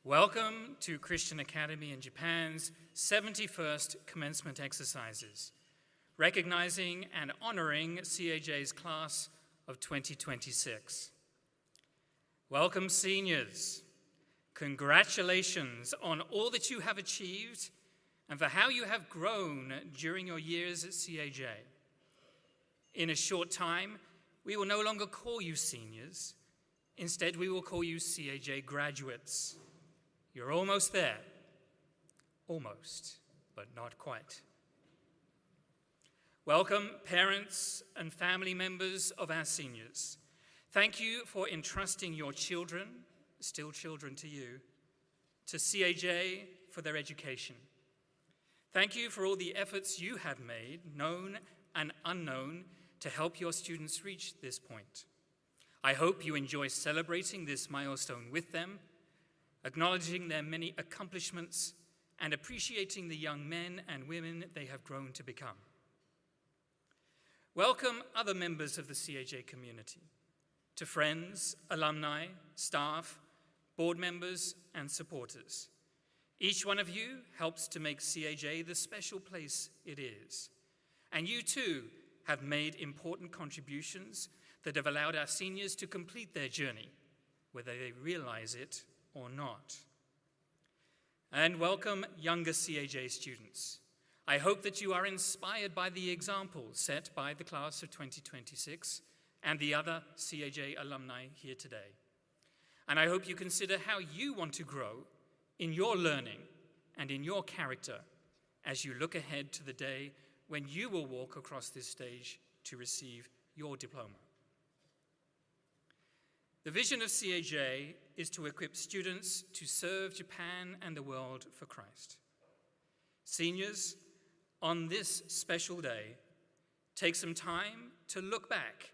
Welcome to Christian Academy in Japan's 71st commencement exercises, recognizing and honoring CAJ's class of 2026. Welcome, seniors. Congratulations on all that you have achieved and for how you have grown during your years at CAJ. In a short time, we will no longer call you seniors. Instead, we will call you CAJ graduates. You're almost there. Almost, but not quite. Welcome, parents and family members of our seniors. Thank you for entrusting your children, still children to you, to CAJ for their education. Thank you for all the efforts you have made, known and unknown, to help your students reach this point. I hope you enjoy celebrating this milestone with them, acknowledging their many accomplishments, and appreciating the young men and women they have grown to become. Welcome other members of the CAJ community, to friends, alumni, staff, board members, and supporters. Each one of you helps to make CAJ the special place it is. And you too have made important contributions that have allowed our seniors to complete their journey, whether they realize it or not. And welcome younger CAJ students. I hope that you are inspired by the example set by the class of 2026 and the other CAJ alumni here today. And I hope you consider how you want to grow in your learning and in your character as you look ahead to the day when you will walk across this stage to receive your diploma. The vision of CAJ is to equip students to serve Japan and the world for Christ. Seniors, on this special day, take some time to look back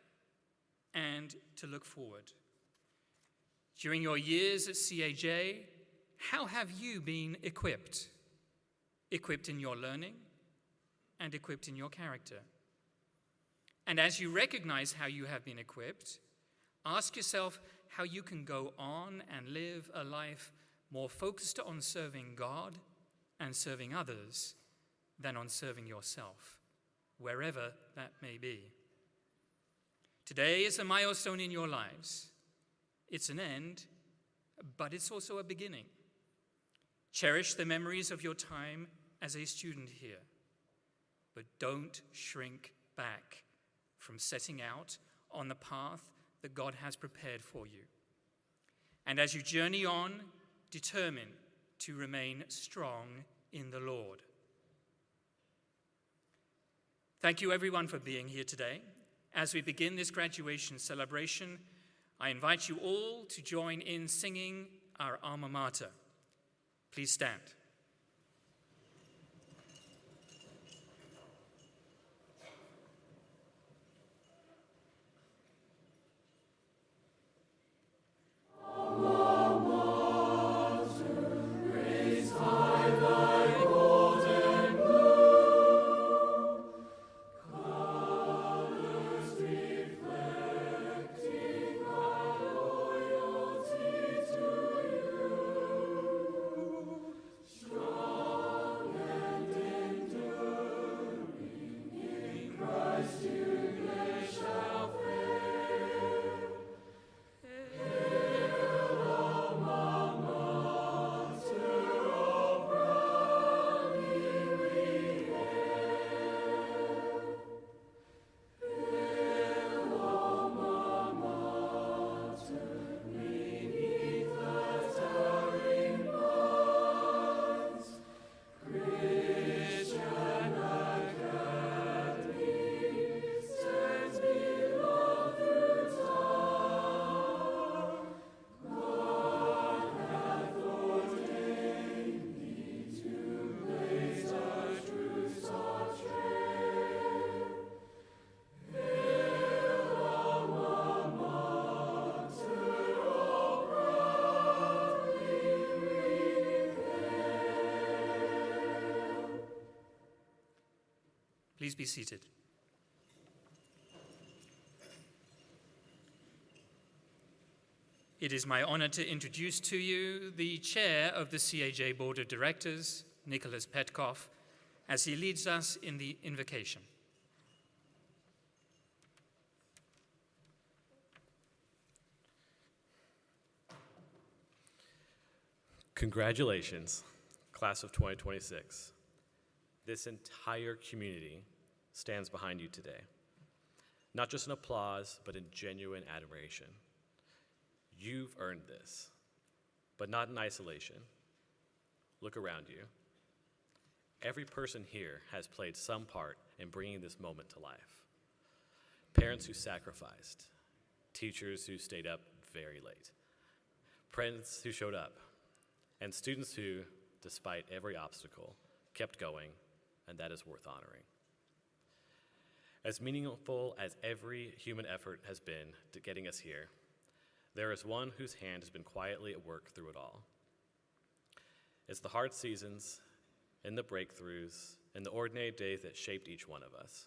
and to look forward. During your years at CAJ, how have you been equipped? Equipped in your learning and equipped in your character. And as you recognize how you have been equipped, ask yourself how you can go on and live a life more focused on serving God and serving others than on serving yourself, wherever that may be. Today is a milestone in your lives. It's an end, but it's also a beginning. Cherish the memories of your time as a student here, but don't shrink back from setting out on the path that God has prepared for you. And as you journey on, determine to remain strong in the Lord. Thank you everyone for being here today. As we begin this graduation celebration, I invite you all to join in singing our alma mater. Please stand. Please be seated. It is my honor to introduce to you the chair of the CAJ Board of Directors, Nicholas Petkoff, as he leads us in the invocation. Congratulations, class of 2026. This entire community stands behind you today. Not just in applause, but in genuine admiration. You've earned this, but not in isolation. Look around you. Every person here has played some part in bringing this moment to life. Parents who sacrificed, teachers who stayed up very late, friends who showed up, and students who, despite every obstacle, kept going, and that is worth honoring. As meaningful as every human effort has been to getting us here, there is one whose hand has been quietly at work through it all. It's the hard seasons, and the breakthroughs, and the ordinary days that shaped each one of us.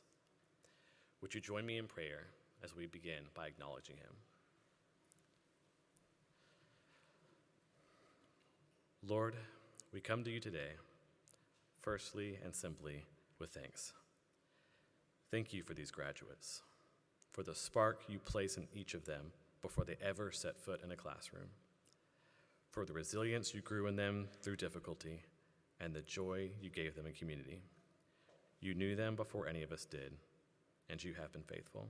Would you join me in prayer as we begin by acknowledging him? Lord, we come to you today, firstly and simply with thanks. Thank you for these graduates, for the spark you place in each of them before they ever set foot in a classroom, for the resilience you grew in them through difficulty, and the joy you gave them in community. You knew them before any of us did, and you have been faithful.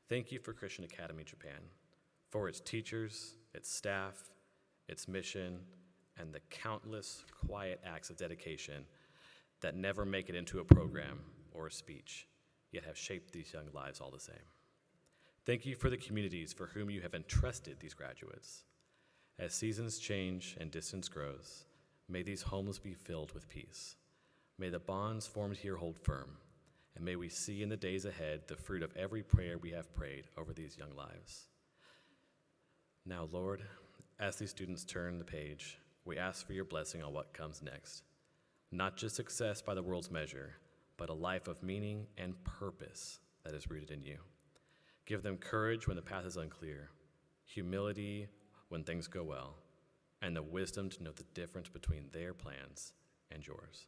Thank you for Christian Academy Japan, for its teachers, its staff, its mission, and the countless quiet acts of dedication that never make it into a program or a speech, yet have shaped these young lives all the same. Thank you for the communities for whom you have entrusted these graduates. As seasons change and distance grows, may these homes be filled with peace. May the bonds formed here hold firm, and may we see in the days ahead the fruit of every prayer we have prayed over these young lives. Now, Lord, as these students turn the page, we ask for your blessing on what comes next. Not just success by the world's measure, but a life of meaning and purpose that is rooted in you. Give them courage when the path is unclear, humility when things go well, and the wisdom to know the difference between their plans and yours.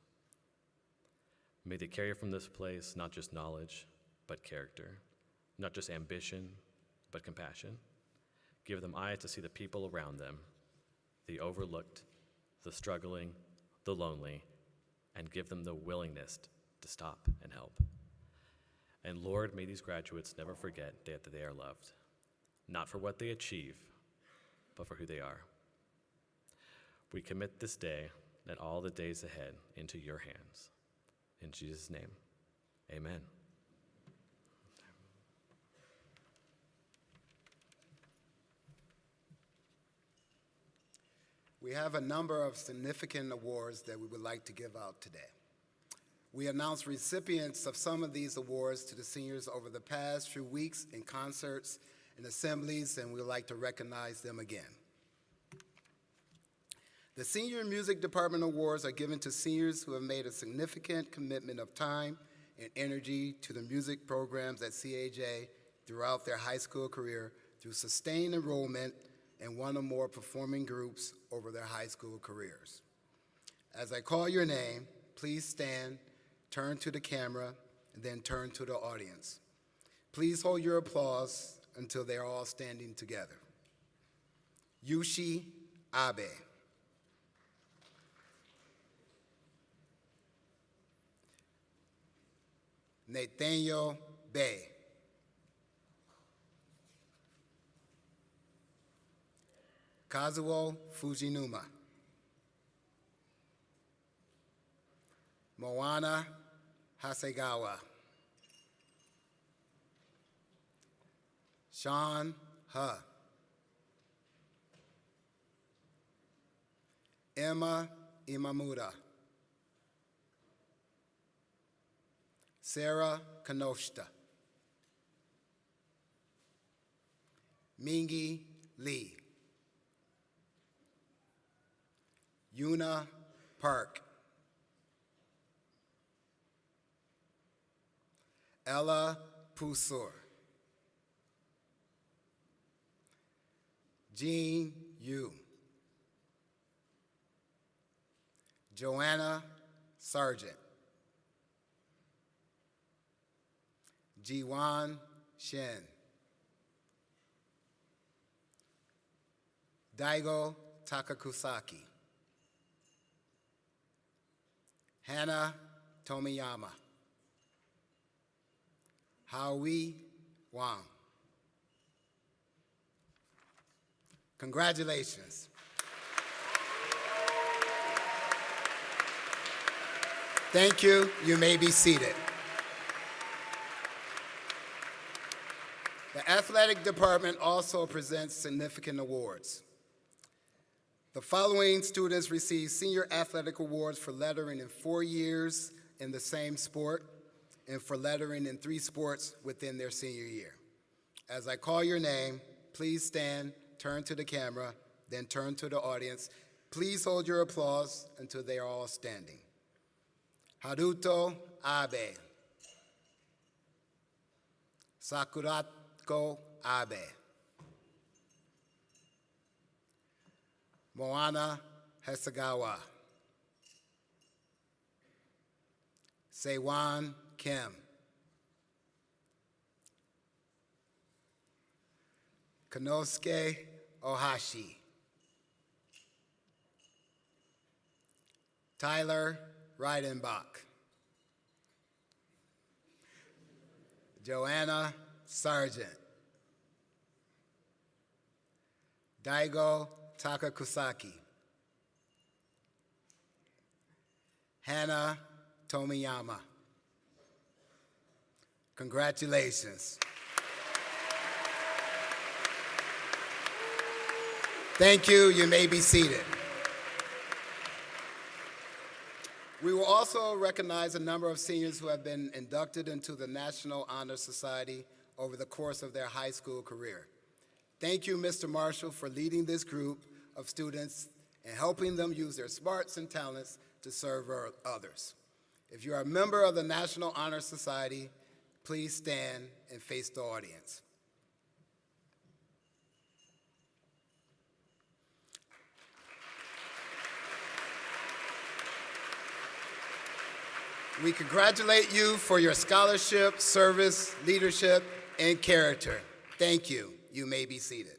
May they carry from this place not just knowledge, but character, not just ambition, but compassion. Give them eyes to see the people around them, the overlooked, the struggling, the lonely, and give them the willingness to stop and help. And Lord, may these graduates never forget that they are loved, not for what they achieve, but for who they are. We commit this day and all the days ahead into your hands. In Jesus' name, amen. We have a number of significant awards that we would like to give out today. We announced recipients of some of these awards to the seniors over the past few weeks in concerts and assemblies, and we'd like to recognize them again. The Senior Music Department Awards are given to seniors who have made a significant commitment of time and energy to the music programs at CAJ throughout their high school career through sustained enrollment in one or more performing groups over their high school careers. As I call your name, please stand, turn to the camera, and then turn to the audience. Please hold your applause until they are all standing together. Yushi Abe. Nathaniel Bay. Kazuo Fujinuma. Moana Hasegawa. Sean Huh. Emma Imamura. Sarah Kanoshta. Mingi Lee. Yuna Park. Ella Pusur. Jean Yu. Joanna Sargent. Jiwan Shen. Daigo Takakusaki. Hannah Tomiyama. Howie Wang. Congratulations. Thank you. You may be seated. The athletic department also presents significant awards. The following students received senior athletic awards for lettering in 4 years in the same sport and for lettering in 3 sports within their senior year. As I call your name, please stand, turn to the camera, then turn to the audience. Please hold your applause until they are all standing. Haruto Abe. Sakurako Abe. Moana Hasegawa. Seiwan Kim. Konosuke Ohashi. Tyler Reidenbach. Joanna Sargent. Daigo Takakusaki. Hannah Tomiyama. Congratulations. Thank you. You may be seated. We will also recognize a number of seniors who have been inducted into the National Honor Society over the course of their high school career. Thank you, Mr. Marshall, for leading this group of students and helping them use their smarts and talents to serve others. If you are a member of the National Honor Society, please stand and face the audience. We congratulate you for your scholarship, service, leadership, and character. Thank you. You may be seated.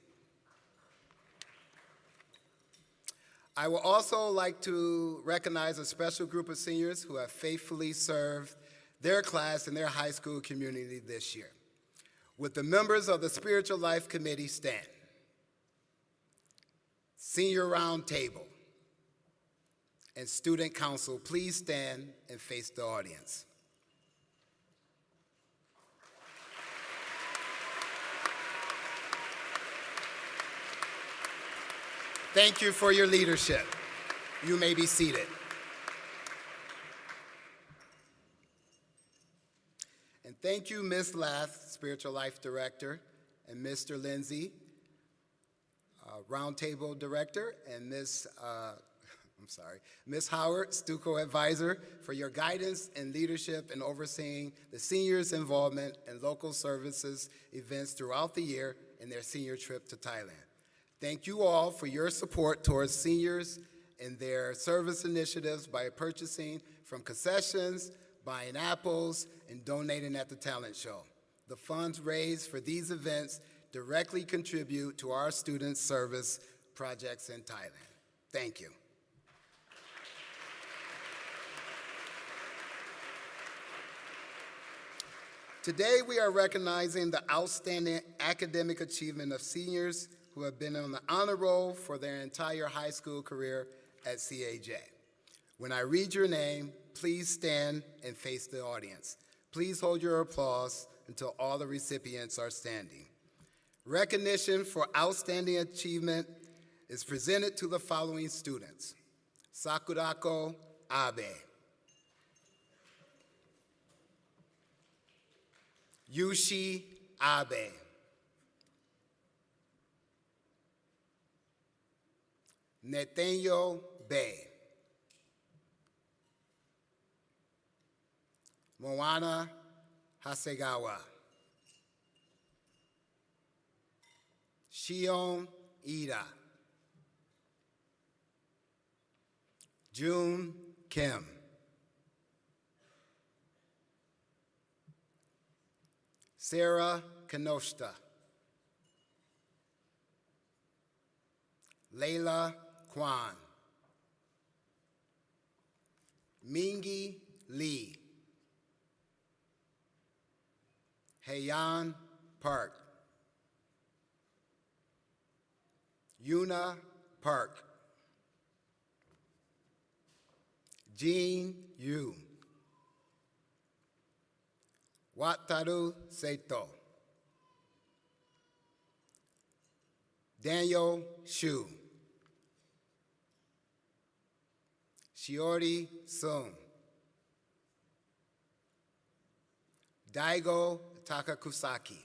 I would also like to recognize a special group of seniors who have faithfully served their class and their high school community this year. Would the members of the Spiritual Life Committee stand? Senior Round Table and Student Council, please stand and face the audience. Thank you for your leadership. You may be seated. And thank you, Ms. Lath, Spiritual Life Director, and Mr. Lindsay, Roundtable Director, and Ms. Howard, Stuco Advisor, for your guidance and leadership in overseeing the seniors' involvement in local services events throughout the year in their senior trip to Thailand. Thank you all for your support towards seniors and their service initiatives by purchasing from concessions, buying apples, and donating at the talent show. The funds raised for these events directly contribute to our students' service projects in Thailand. Thank you. Today, we are recognizing the outstanding academic achievement of seniors who have been on the honor roll for their entire high school career at CAJ. When I read your name, please stand and face the audience. Please hold your applause until all the recipients are standing. Recognition for outstanding achievement is presented to the following students: Sakurako Abe, Yushi Abe, Netenyo Bay, Moana Hasegawa, Shion Ida. June Kim. Sarah Kanosta. Layla Kwan. Mingi Lee. Hayan Park. Yuna Park. Jean Yu. Wataru Seito. Daniel Shu. Shiori Sung. Daigo Takakusaki.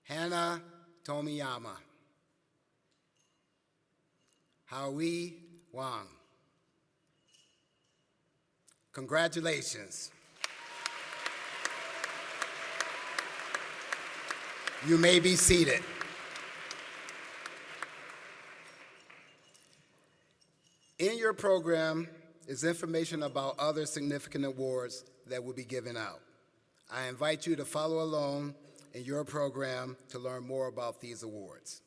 Hannah Tomiyama. Howie Wang. Congratulations. You may be seated. In your program is information about other significant awards that will be given out. I invite you to follow along in your program to learn more about these awards.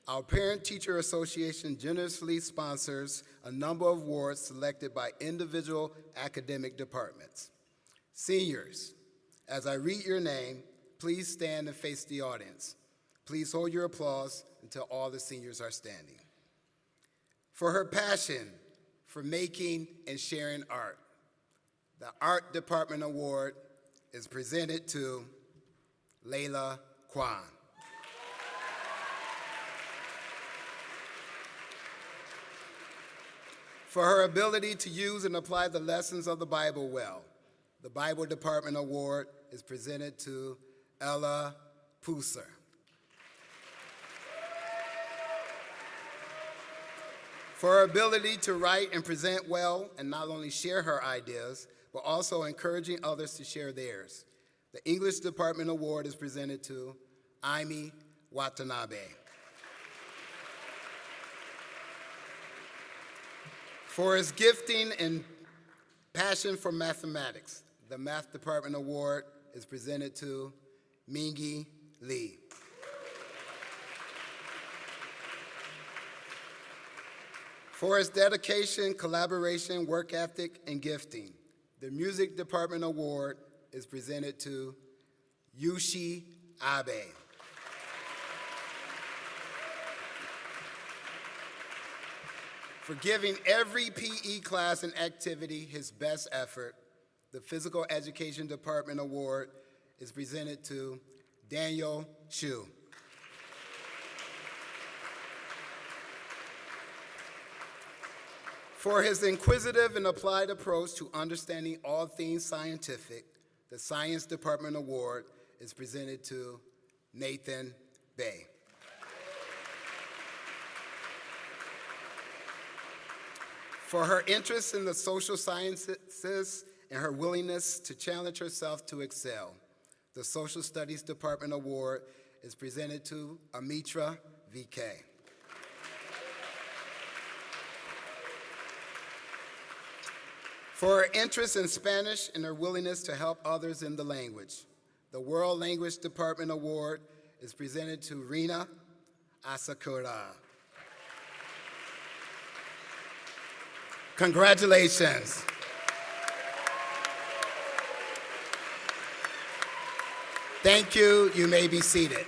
Our Parent-Teacher Association generously sponsors a number of awards selected by individual academic departments. Seniors, as I read your name, please stand and face the audience. Please hold your applause until all the seniors are standing. For her passion for making and sharing art, the Art Department Award is presented to Layla Kwan. For her ability to use and apply the lessons of the Bible well, the Bible Department Award is presented to Ella Pusser. For her ability to write and present well and not only share her ideas, but also encouraging others to share theirs, the English Department Award is presented to Aimi Watanabe. For his gifting and passion for mathematics, the Math Department Award is presented to Mingi Lee. For his dedication, collaboration, work ethic, and gifting, the Music Department Award is presented to Yushi Abe. For giving every PE class and activity his best effort, the Physical Education Department Award is presented to Daniel Shu. For his inquisitive and applied approach to understanding all things scientific, the Science Department Award is presented to Nathan Bay. For her interest in the social sciences and her willingness to challenge herself to excel, the Social Studies Department Award is presented to Amitra VK. For her interest in Spanish and her willingness to help others in the language, the World Language Department Award is presented to Rina Asakura. Congratulations. Thank you. You may be seated.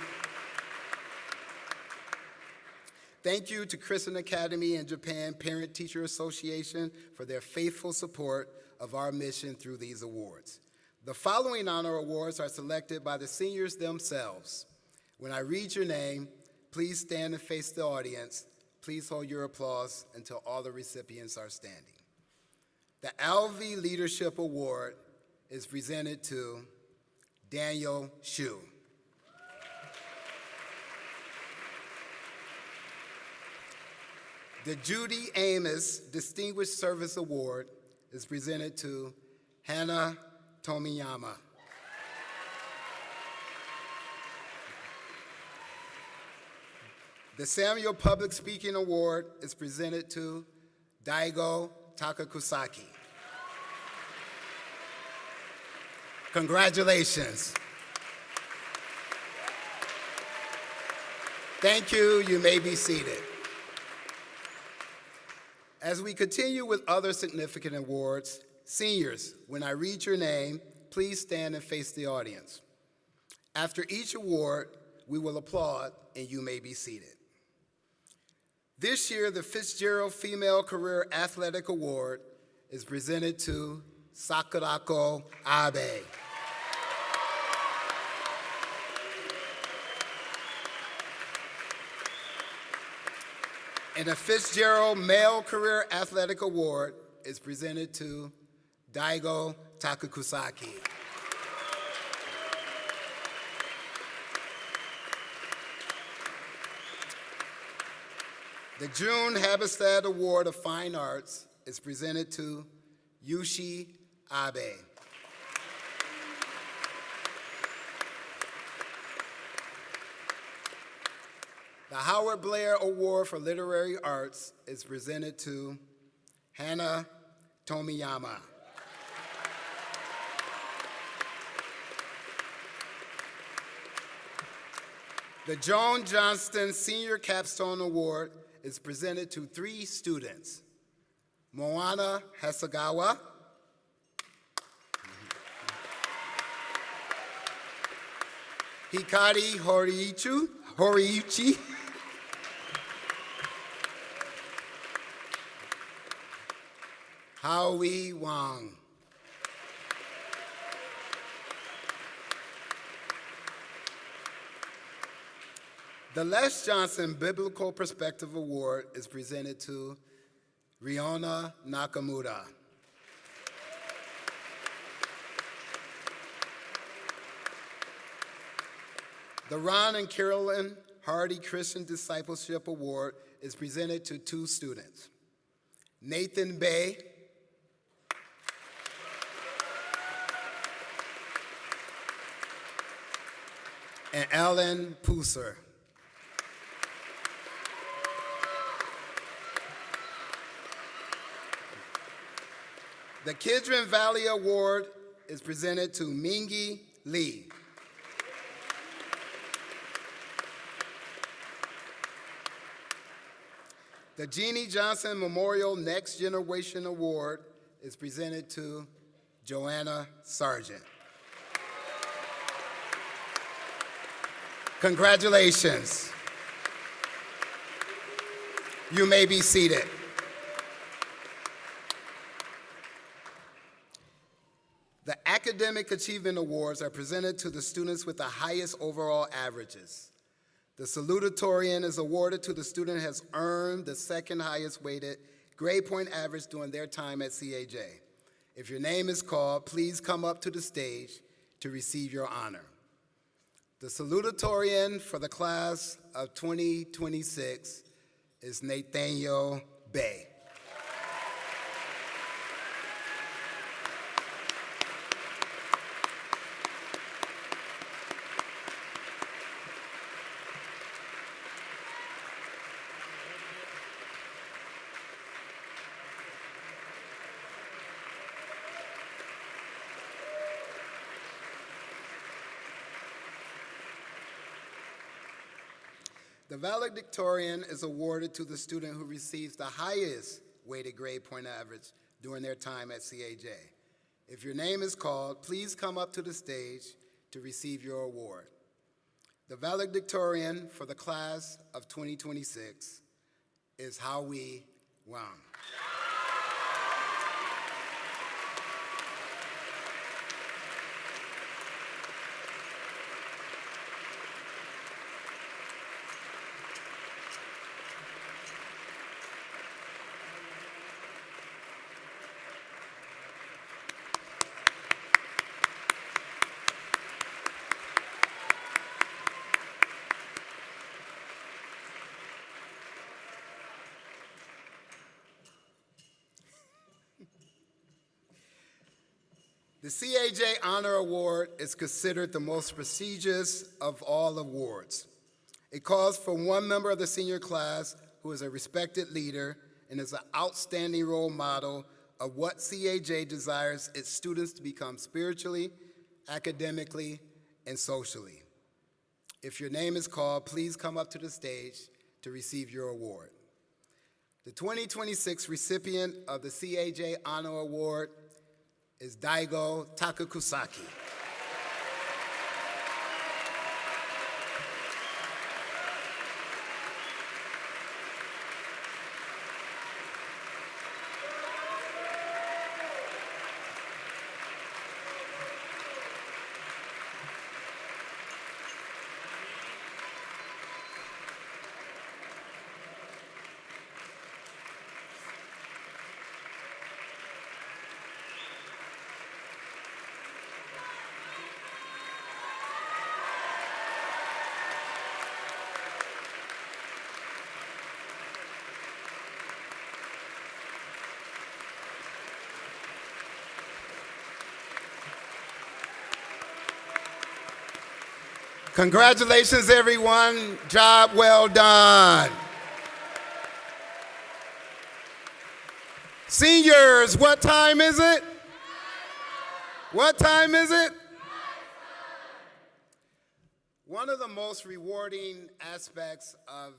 Thank you to Kristen Academy and Japan Parent-Teacher Association for their faithful support of our mission through these awards. The following honor awards are selected by the seniors themselves. When I read your name, please stand and face the audience. Please hold your applause until all the recipients are standing. The Alvey Leadership Award is presented to Daniel Shu. The Judy Amos Distinguished Service Award is presented to Hannah Tomiyama. The Samuel Public Speaking Award is presented to Daigo Takakusaki. Congratulations. Thank you. You may be seated. As we continue with other significant awards, seniors, when I read your name, please stand and face the audience. After each award, we will applaud and you may be seated. This year, the Fitzgerald Female Career Athletic Award is presented to Sakurako Abe. And the Fitzgerald Male Career Athletic Award is presented to Daigo Takakusaki. The June Haberstad Award of Fine Arts is presented to Yushi Abe. The Howard Blair Award for Literary Arts is presented to Hana Tomiyama. The Joan Johnston Senior Capstone Award is presented to 3 students: Moana Hasegawa, Hikari Horiuchi, Howie Wang. The Les Johnson Biblical Perspective Award is presented to Riona Nakamura. The Ron and Carolyn Hardy Christian Discipleship Award is presented to 2 students: Nathan Bay and Ellen Pusser. The Kidron Valley Award is presented to Mingi Lee. The Jeannie Johnson Memorial Next Generation Award is presented to Joanna Sargent. Congratulations. You may be seated. The Academic Achievement Awards are presented to the students with the highest overall averages. The salutatorian is awarded to the student who has earned the 2nd highest weighted grade point average during their time at CAJ. If your name is called, please come up to the stage to receive your honor. The salutatorian for the class of 2026 is Nathaniel Bay. The valedictorian is awarded to the student who receives the highest weighted grade point average during their time at CAJ. If your name is called, please come up to the stage to receive your award. The valedictorian for the class of 2026 is Howie Wang. The CAJ Honor Award is considered the most prestigious of all awards. It calls for one member of the senior class who is a respected leader and is an outstanding role model of what CAJ desires its students to become spiritually, academically, and socially. If your name is called, please come up to the stage to receive your award. The 2026 recipient of the CAJ Honor Award is Daigo Takakusaki. Congratulations, everyone. Job well done. Seniors, what time is it? What time is it? One of the most rewarding aspects of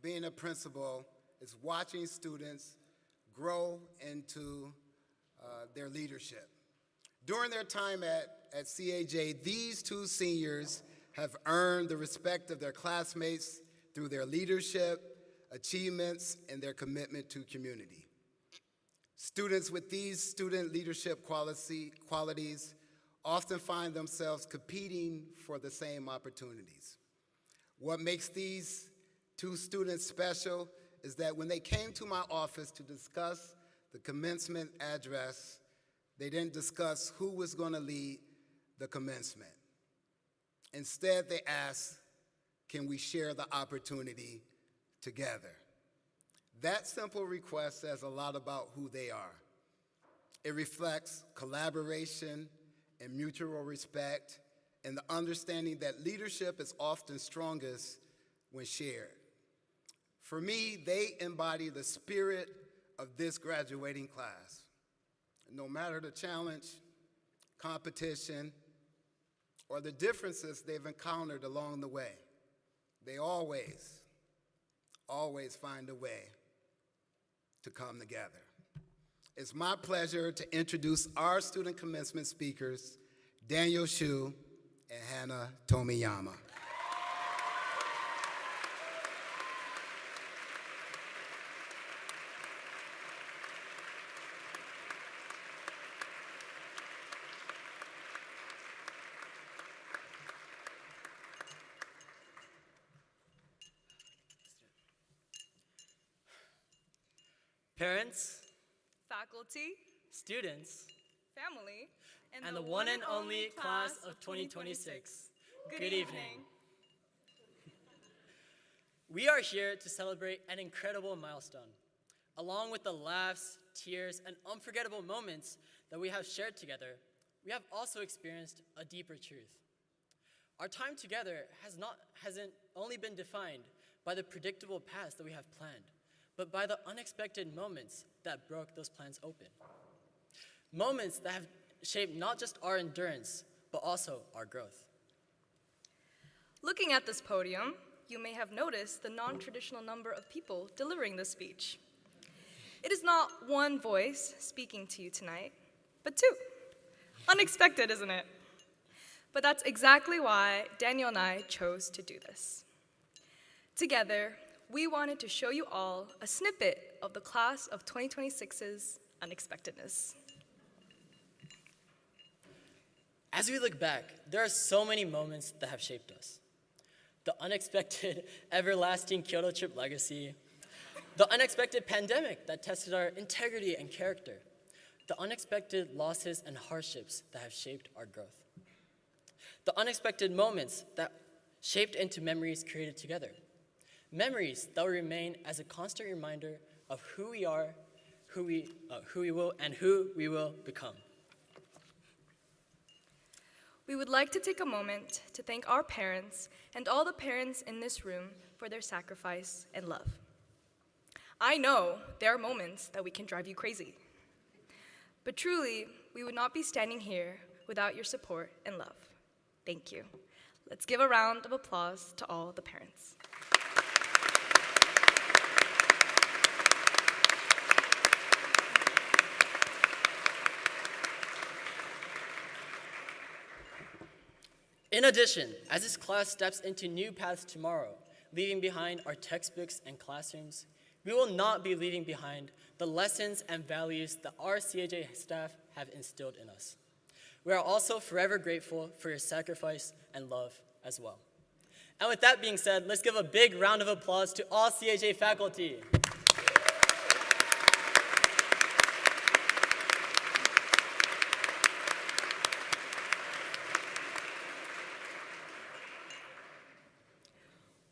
being a principal is watching students grow into their leadership. During their time at CAJ, these two seniors have earned the respect of their classmates through their leadership, achievements, and their commitment to community. Students with these student leadership qualities often find themselves competing for the same opportunities. What makes these two students special is that when they came to my office to discuss the commencement address, they didn't discuss who was going to lead the commencement. Instead, they asked, can we share the opportunity together? That simple request says a lot about who they are. It reflects collaboration and mutual respect and the understanding that leadership is often strongest when shared. For me, they embody the spirit of this graduating class. No matter the challenge, competition, or the differences they've encountered along the way, they always find a way to come together. It's my pleasure to introduce our student commencement speakers, Daniel Shu and Hannah Tomiyama. Parents, faculty, students, family, and the one and only class of 2026. Good evening. We are here to celebrate an incredible milestone. Along with the laughs, tears, and unforgettable moments that we have shared together, we have also experienced a deeper truth. Our time together hasn't only been defined by the predictable paths that we have planned, but by the unexpected moments that broke those plans open. Moments that have shaped not just our endurance, but also our growth. Looking at this podium, you may have noticed the non-traditional number of people delivering this speech. It is not one voice speaking to you tonight, but two. Unexpected, isn't it? But that's exactly why Daniel and I chose to do this. Together, we wanted to show you all a snippet of the class of 2026's unexpectedness. As we look back, there are so many moments that have shaped us. The unexpected, everlasting Kyoto trip legacy, the unexpected pandemic that tested our integrity and character, the unexpected losses and hardships that have shaped our growth, the unexpected moments that shaped into memories created together. Memories that will remain as a constant reminder of who we are, who we will become. we would like to take a moment to thank our parents and all the parents in this room for their sacrifice and love. I know there are moments that we can drive you crazy, but truly, we would not be standing here without your support and love. Thank you. Let's give a round of applause to all the parents. In addition, as this class steps into new paths tomorrow, leaving behind our textbooks and classrooms, we will not be leaving behind the lessons and values that our CAJ staff have instilled in us. We are also forever grateful for your sacrifice and love as well. And with that being said, let's give a big round of applause to all CAJ faculty.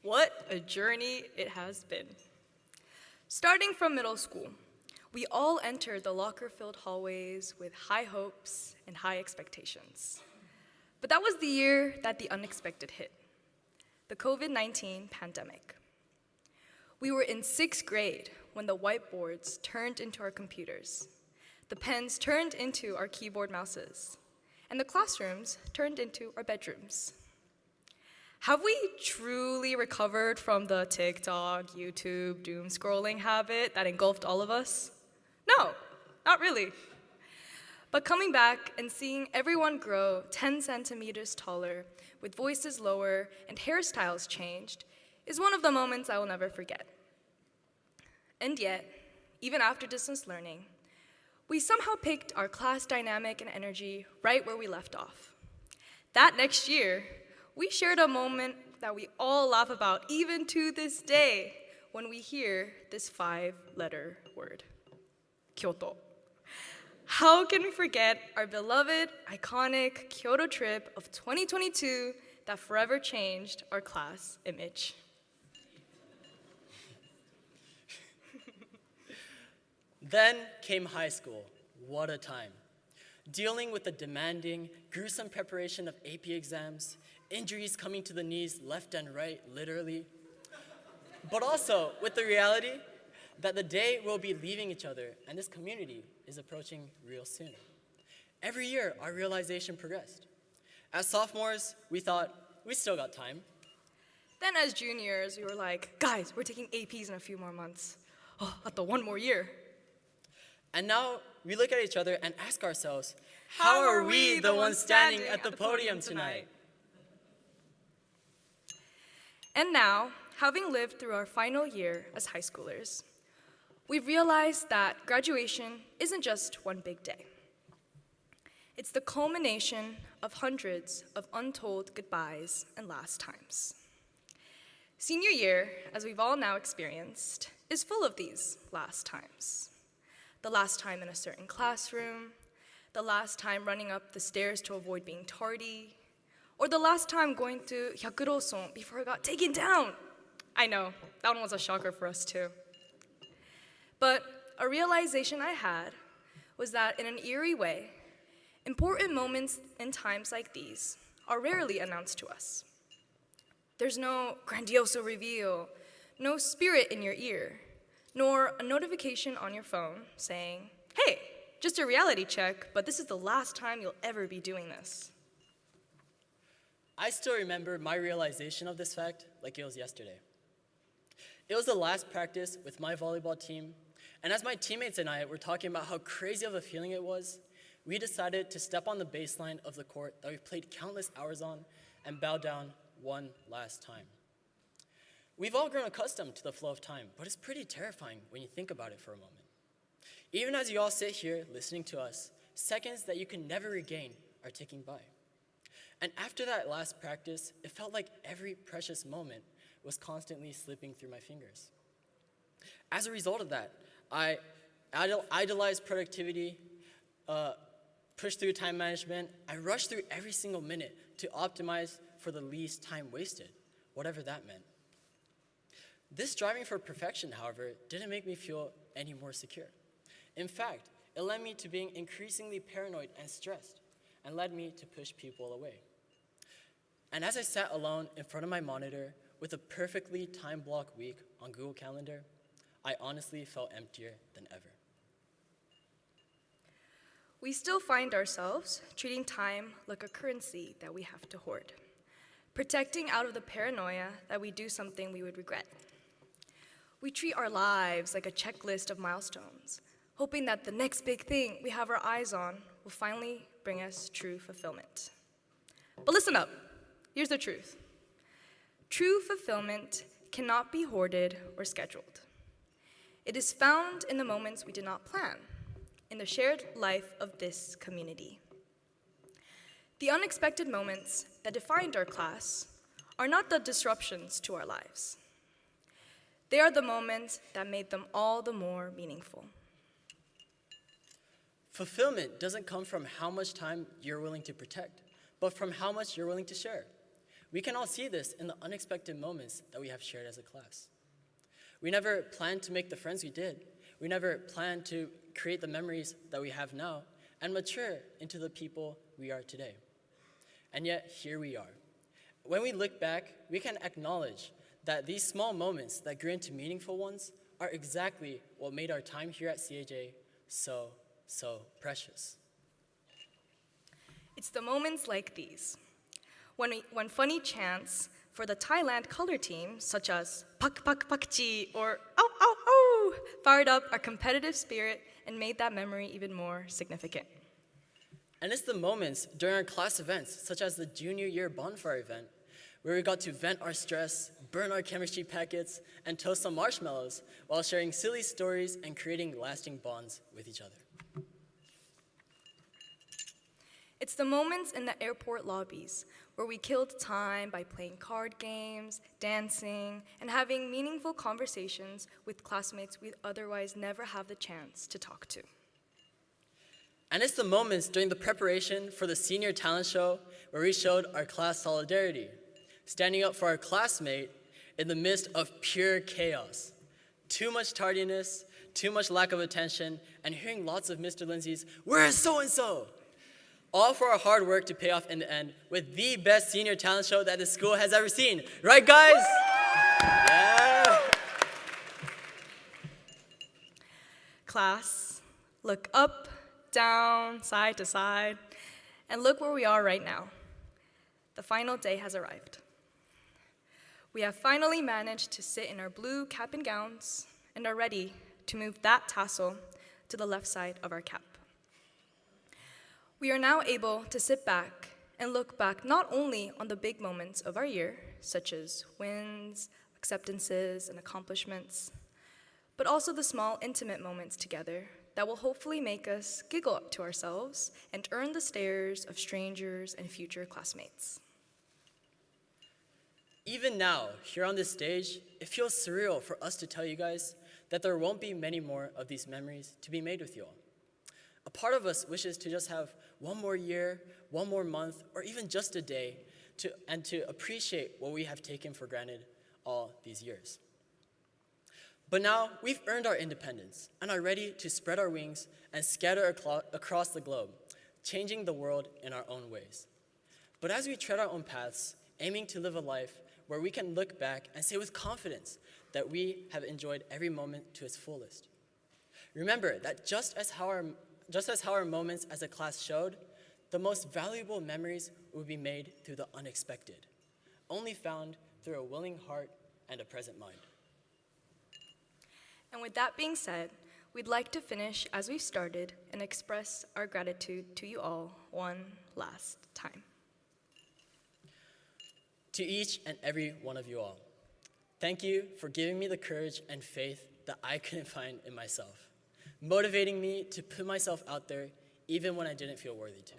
What a journey it has been. Starting from middle school, we all entered the locker-filled hallways with high hopes and high expectations. But that was the year that the unexpected hit, the COVID-19 pandemic. We were in 6th grade when the whiteboards turned into our computers, the pens turned into our keyboard mouses, and the classrooms turned into our bedrooms. Have we truly recovered from the TikTok, YouTube, doom scrolling habit that engulfed all of us? No, not really. But coming back and seeing everyone grow 10 centimeters taller, with voices lower and hairstyles changed, is one of the moments I will never forget. And yet, even after distance learning, we somehow picked our class dynamic and energy right where we left off. That next year, we shared a moment that we all laugh about even to this day when we hear this 5-letter word, Kyoto. How can we forget our beloved, iconic Kyoto trip of 2022 that forever changed our class image? Then came high school. What a time. Dealing with the demanding, gruesome preparation of AP exams, injuries coming to the knees left and right, literally. But also with the reality that the day we'll be leaving each other and this community is approaching real soon. Every year, our realization progressed. As sophomores, we thought, we still got time. Then as juniors, we were like, guys, we're taking APs in a few more months. Oh, at the one more year. And now we look at each other and ask ourselves, how are we the ones standing at the podium tonight? And now, having lived through our final year as high schoolers, we've realized that graduation isn't just one big day. It's the culmination of hundreds of untold goodbyes and last times. Senior year, as we've all now experienced, is full of these last times. The last time in a certain classroom, the last time running up the stairs to avoid being tardy, or the last time going to Hyakuroson before I got taken down. I know, that one was a shocker for us too. But a realization I had was that in an eerie way, important moments in times like these are rarely announced to us. There's no grandioso reveal, no spirit in your ear, nor a notification on your phone saying, hey, just a reality check, but this is the last time you'll ever be doing this. I still remember my realization of this fact like it was yesterday. It was the last practice with my volleyball team, and as my teammates and I were talking about how crazy of a feeling it was, we decided to step on the baseline of the court that we played countless hours on and bow down one last time. We've all grown accustomed to the flow of time, but it's pretty terrifying when you think about it for a moment. Even as you all sit here listening to us, seconds that you can never regain are ticking by. And after that last practice, it felt like every precious moment was constantly slipping through my fingers. As a result of that, I idolized productivity, pushed through time management. I rushed through every single minute to optimize for the least time wasted, whatever that meant. This striving for perfection, however, didn't make me feel any more secure. In fact, it led me to being increasingly paranoid and stressed, and led me to push people away. And as I sat alone in front of my monitor with a perfectly time-blocked week on Google Calendar, I honestly felt emptier than ever. We still find ourselves treating time like a currency that we have to hoard, protecting out of the paranoia that we do something we would regret. We treat our lives like a checklist of milestones, hoping that the next big thing we have our eyes on will finally bring us true fulfillment. But listen up, here's the truth. True fulfillment cannot be hoarded or scheduled. It is found in the moments we did not plan, in the shared life of this community. The unexpected moments that defined our class are not the disruptions to our lives. They are the moments that made them all the more meaningful. Fulfillment doesn't come from how much time you're willing to protect, but from how much you're willing to share. We can all see this in the unexpected moments that we have shared as a class. We never planned to make the friends we did. We never planned to create the memories that we have now and mature into the people we are today. And yet, here we are. When we look back, we can acknowledge that these small moments that grew into meaningful ones are exactly what made our time here at CAJ so precious. It's the moments like these, when funny chants for the Thailand color team, such as pak pak pak chi or ow ow ow, fired up our competitive spirit and made that memory even more significant. And it's the moments during our class events, such as the junior year bonfire event, where we got to vent our stress, burn our chemistry packets, and toast some marshmallows while sharing silly stories and creating lasting bonds with each other. It's the moments in the airport lobbies where we killed time by playing card games, dancing, and having meaningful conversations with classmates we'd otherwise never have the chance to talk to. And it's the moments during the preparation for the senior talent show where we showed our class solidarity, standing up for our classmate in the midst of pure chaos. Too much tardiness, too much lack of attention, and hearing lots of Mr. Lindsay's, "Where is so-and-so?" All for our hard work to pay off in the end with the best senior talent show that the school has ever seen. Right, guys? Yeah. Class, look up, down, side to side, and look where we are right now. The final day has arrived. We have finally managed to sit in our blue cap and gowns and are ready to move that tassel to the left side of our cap. We are now able to sit back and look back not only on the big moments of our year, such as wins, acceptances, and accomplishments, but also the small, intimate moments together that will hopefully make us giggle up to ourselves and earn the stares of strangers and future classmates. Even now, here on this stage, it feels surreal for us to tell you guys that there won't be many more of these memories to be made with you all. A part of us wishes to just have one more year, one more month, or even just a day to appreciate what we have taken for granted all these years. But now we've earned our independence and are ready to spread our wings and scatter across the globe, changing the world in our own ways. But as we tread our own paths, aiming to live a life where we can look back and say with confidence that we have enjoyed every moment to its fullest. Remember that just as how our moments as a class showed, the most valuable memories will be made through the unexpected, only found through a willing heart and a present mind. And with that being said, we'd like to finish as we started and express our gratitude to you all one last time. To each and every one of you all, thank you for giving me the courage and faith that I couldn't find in myself, motivating me to put myself out there even when I didn't feel worthy to.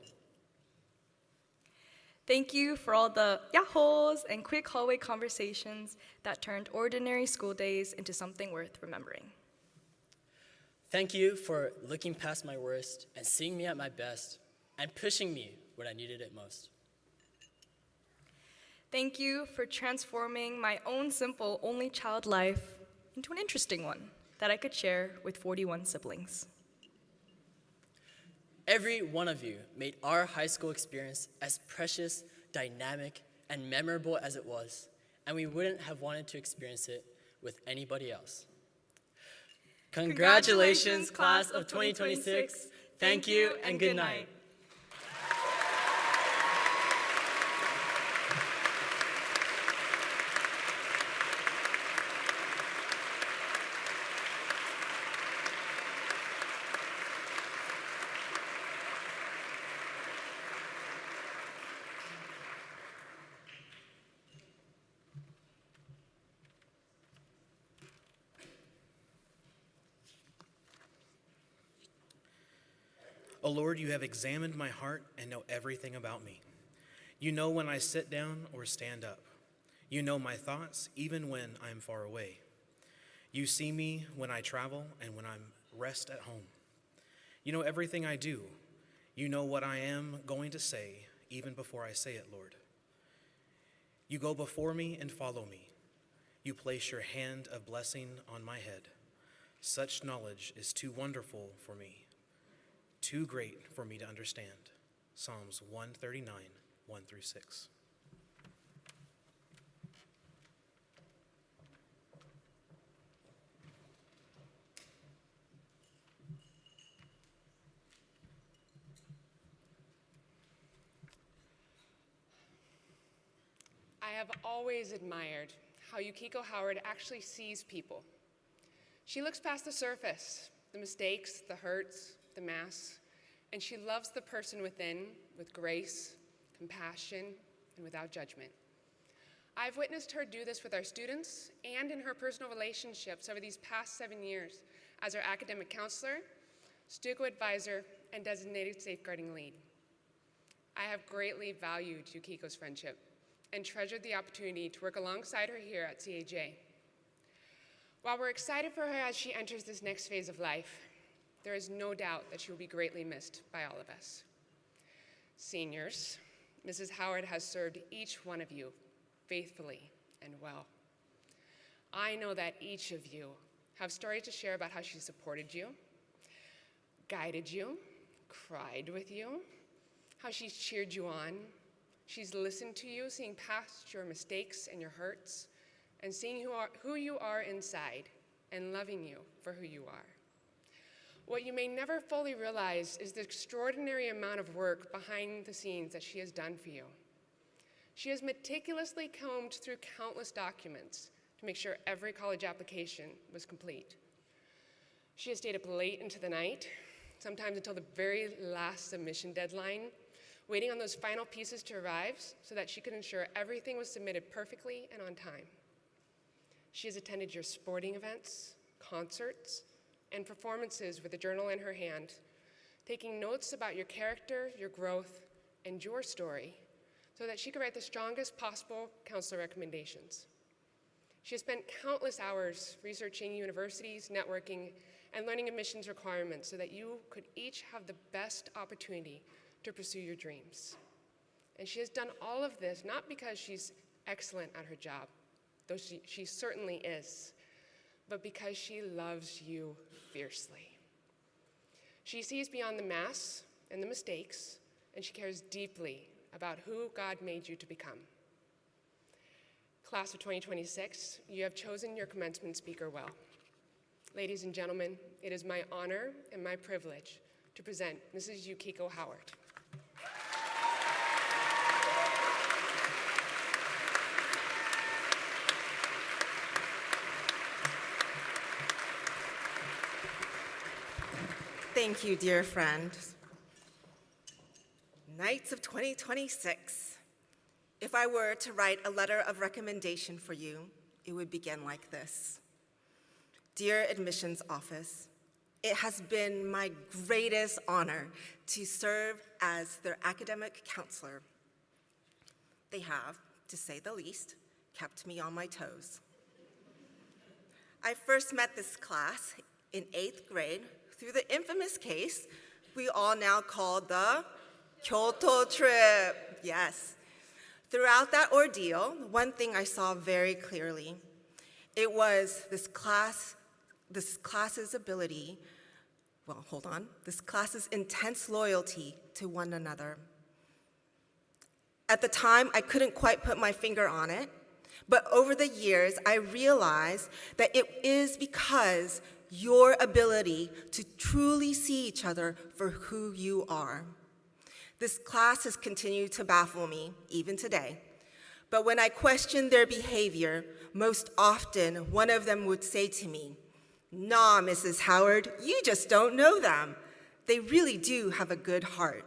Thank you for all the yahos and quick hallway conversations that turned ordinary school days into something worth remembering. Thank you for looking past my worst and seeing me at my best and pushing me when I needed it most. Thank you for transforming my own simple only child life into an interesting one that I could share with 41 siblings. Every one of you made our high school experience as precious, dynamic, and memorable as it was, and we wouldn't have wanted to experience it with anybody else. Congratulations, class of 2026. Thank you, and good night. O Lord, you have examined my heart and know everything about me. You know when I sit down or stand up. You know my thoughts even when I am far away. You see me when I travel and when I rest at home. You know everything I do. You know what I am going to say even before I say it, Lord. You go before me and follow me. You place your hand of blessing on my head. Such knowledge is too wonderful for me, too great for me to understand. Psalms 139, 1 through 6. I have always admired how Yukiko Howard actually sees people. She looks past the surface, the mistakes, the hurts, the masks, and she loves the person within with grace, compassion, and without judgment. I've witnessed her do this with our students and in her personal relationships over these past 7 years as our academic counselor, student advisor, and designated safeguarding lead. I have greatly valued Yukiko's friendship and treasured the opportunity to work alongside her here at CAJ. While we're excited for her as she enters this next phase of life, there is no doubt that she will be greatly missed by all of us. Seniors, Mrs. Howard has served each one of you faithfully and well. I know that each of you have stories to share about how she supported you, guided you, cried with you, how she's cheered you on. She's listened to you, seeing past your mistakes and your hurts, and seeing who you are inside and loving you for who you are. What you may never fully realize is the extraordinary amount of work behind the scenes that she has done for you. She has meticulously combed through countless documents to make sure every college application was complete. She has stayed up late into the night, sometimes until the very last submission deadline, waiting on those final pieces to arrive so that she could ensure everything was submitted perfectly and on time. She has attended your sporting events, concerts, and performances with a journal in her hand, taking notes about your character, your growth, and your story so that she could write the strongest possible counselor recommendations. She has spent countless hours researching universities, networking, and learning admissions requirements so that you could each have the best opportunity to pursue your dreams. And she has done all of this not because she's excellent at her job, though she certainly is, but because she loves you fiercely. She sees beyond the masks and the mistakes, and she cares deeply about who God made you to become. Class of 2026, you have chosen your commencement speaker well. Ladies and gentlemen, it is my honor and my privilege to present Mrs. Yukiko Howard. Thank you, dear friend. Knights of 2026. If I were to write a letter of recommendation for you, it would begin like this. Dear Admissions Office, it has been my greatest honor to serve as their academic counselor. They have, to say the least, kept me on my toes. I first met this class in 8th grade through the infamous case we all now call the Kyoto trip. Yes. Throughout that ordeal, one thing I saw very clearly, it was this class's ability This class's intense loyalty to one another. At the time, I couldn't quite put my finger on it, but over the years, I realized that it is because your ability to truly see each other for who you are. This class has continued to baffle me, even today. But when I question their behavior, most often one of them would say to me, "Nah, Mrs. Howard, you just don't know them. They really do have a good heart."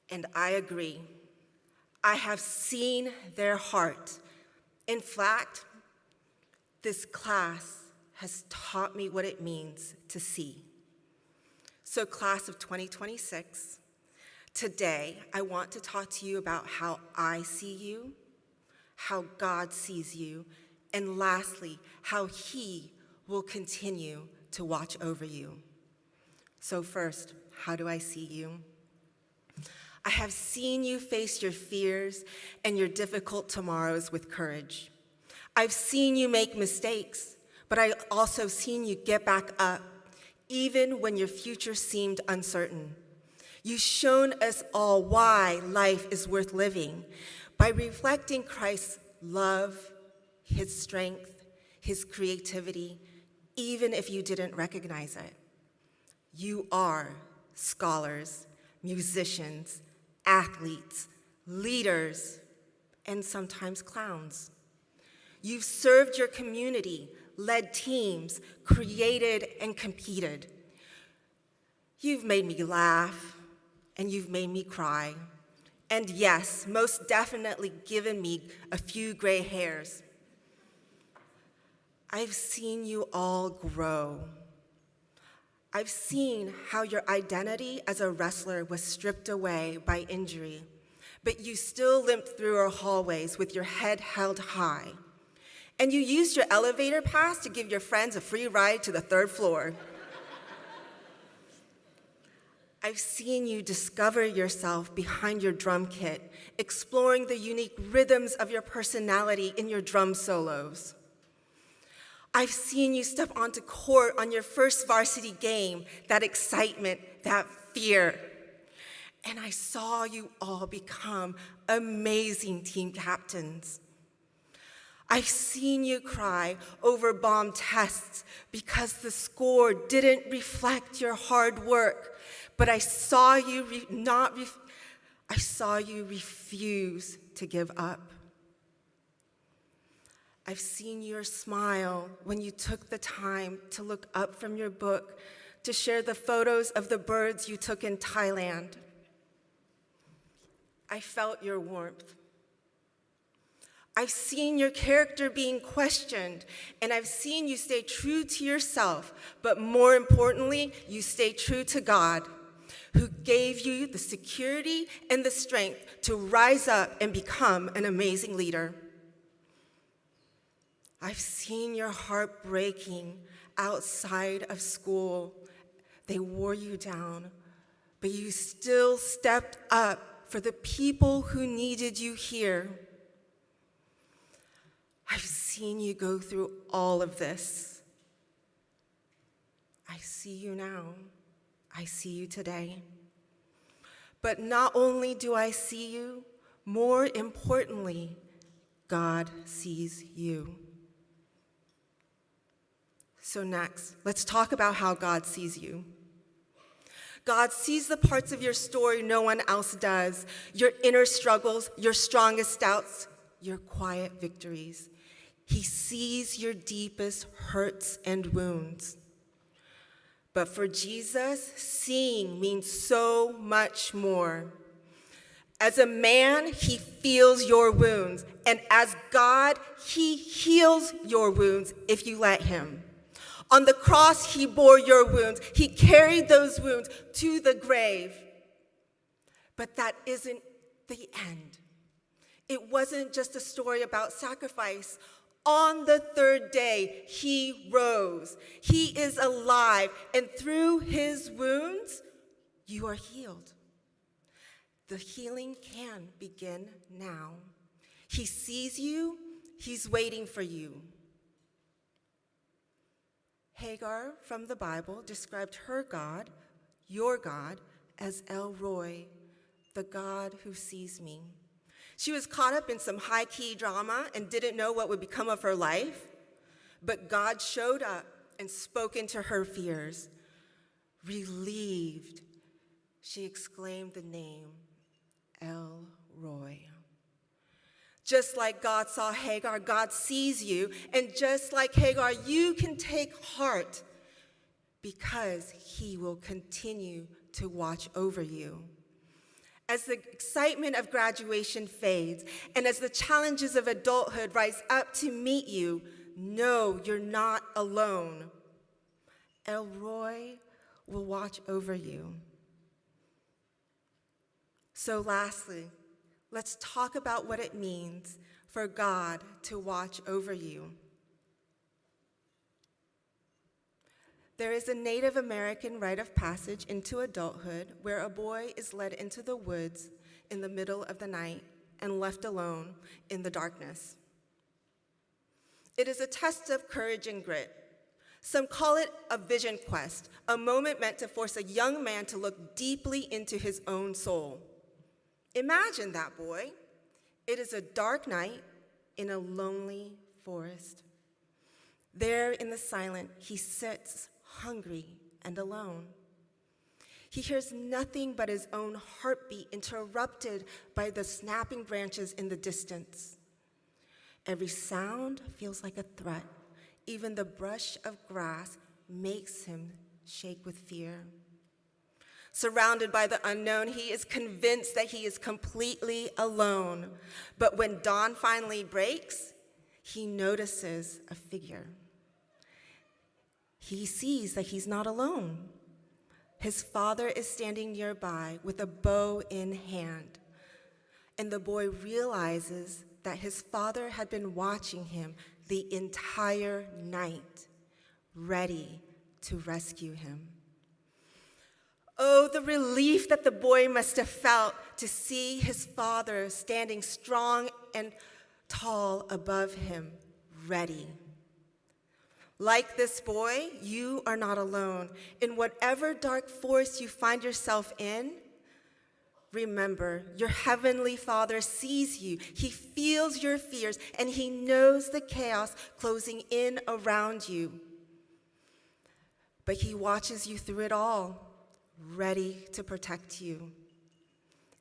And I agree. I have seen their heart. In fact, this class has taught me what it means to see. So, class of 2026, today I want to talk to you about how I see you, how God sees you, and lastly, how He will continue to watch over you. So first, how do I see you? I have seen you face your fears and your difficult tomorrows with courage. I've seen you make mistakes, but I also seen you get back up, even when your future seemed uncertain. You've shown us all why life is worth living by reflecting Christ's love, His strength, His creativity, even if you didn't recognize it. You are scholars, musicians, athletes, leaders, and sometimes clowns. You've served your community, led teams, created and competed. You've made me laugh, and you've made me cry. And yes, most definitely given me a few gray hairs. I've seen you all grow. I've seen how your identity as a wrestler was stripped away by injury, but you still limped through our hallways with your head held high. And you used your elevator pass to give your friends a free ride to the 3rd floor. I've seen you discover yourself behind your drum kit, exploring the unique rhythms of your personality in your drum solos. I've seen you step onto court on your first varsity game, that excitement, that fear. And I saw you all become amazing team captains. I've seen you cry over bomb tests because the score didn't reflect your hard work, but I saw you refuse to give up. I've seen your smile when you took the time to look up from your book to share the photos of the birds you took in Thailand. I felt your warmth. I've seen your character being questioned, and I've seen you stay true to yourself, but more importantly, you stay true to God, who gave you the security and the strength to rise up and become an amazing leader. I've seen your heart breaking outside of school. They wore you down, but you still stepped up for the people who needed you here. I've seen you go through all of this. I see you now. I see you today. But not only do I see you, more importantly, God sees you. So next, let's talk about how God sees you. God sees the parts of your story no one else does, your inner struggles, your strongest doubts, your quiet victories. He sees your deepest hurts and wounds. But for Jesus, seeing means so much more. As a man, he feels your wounds, and as God, he heals your wounds if you let him. On the cross, he bore your wounds. He carried those wounds to the grave. But that isn't the end. It wasn't just a story about sacrifice. On the 3rd day, he rose. He is alive, and through his wounds, you are healed. The healing can begin now. He sees you. He's waiting for you. Hagar from the Bible described her God, your God, as El Roy, the God who sees me. She was caught up in some high-key drama and didn't know what would become of her life, but God showed up and spoke into her fears. Relieved, she exclaimed the name El Roy. Just like God saw Hagar, God sees you, and just like Hagar, you can take heart because he will continue to watch over you. As the excitement of graduation fades, and as the challenges of adulthood rise up to meet you, know you're not alone. El Roy will watch over you. So lastly, let's talk about what it means for God to watch over you. There is a Native American rite of passage into adulthood where a boy is led into the woods in the middle of the night and left alone in the darkness. It is a test of courage and grit. Some call it a vision quest, a moment meant to force a young man to look deeply into his own soul. Imagine that, boy. It is a dark night in a lonely forest. There in the silence, he sits hungry and alone. He hears nothing but his own heartbeat interrupted by the snapping branches in the distance. Every sound feels like a threat. Even the brush of grass makes him shake with fear. Surrounded by the unknown, he is convinced that he is completely alone. But when dawn finally breaks, he notices a figure. He sees that he's not alone. His father is standing nearby with a bow in hand. And the boy realizes that his father had been watching him the entire night, ready to rescue him. Oh, the relief that the boy must have felt to see his father standing strong and tall above him, ready. Like this boy, you are not alone. In whatever dark forest you find yourself in, remember, your heavenly Father sees you. He feels your fears, and he knows the chaos closing in around you. But he watches you through it all, ready to protect you.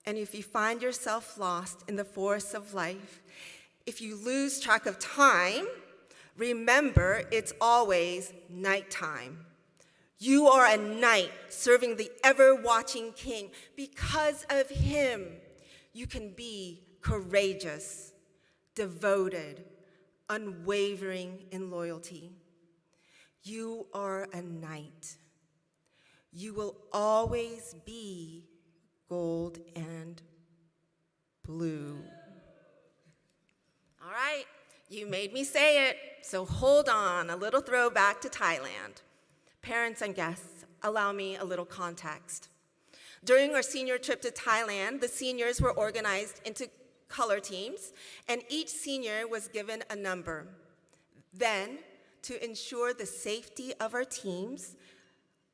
And if you find yourself lost in the forests of life, if you lose track of time, remember it's always nighttime. You are a knight serving the ever-watching king. Because of him, you can be courageous, devoted, unwavering in loyalty. You are a knight. You will always be gold and blue. All right, you made me say it, so hold on, a little throwback to Thailand. Parents and guests, allow me a little context. During our senior trip to Thailand, the seniors were organized into color teams, and each senior was given a number. Then, to ensure the safety of our teams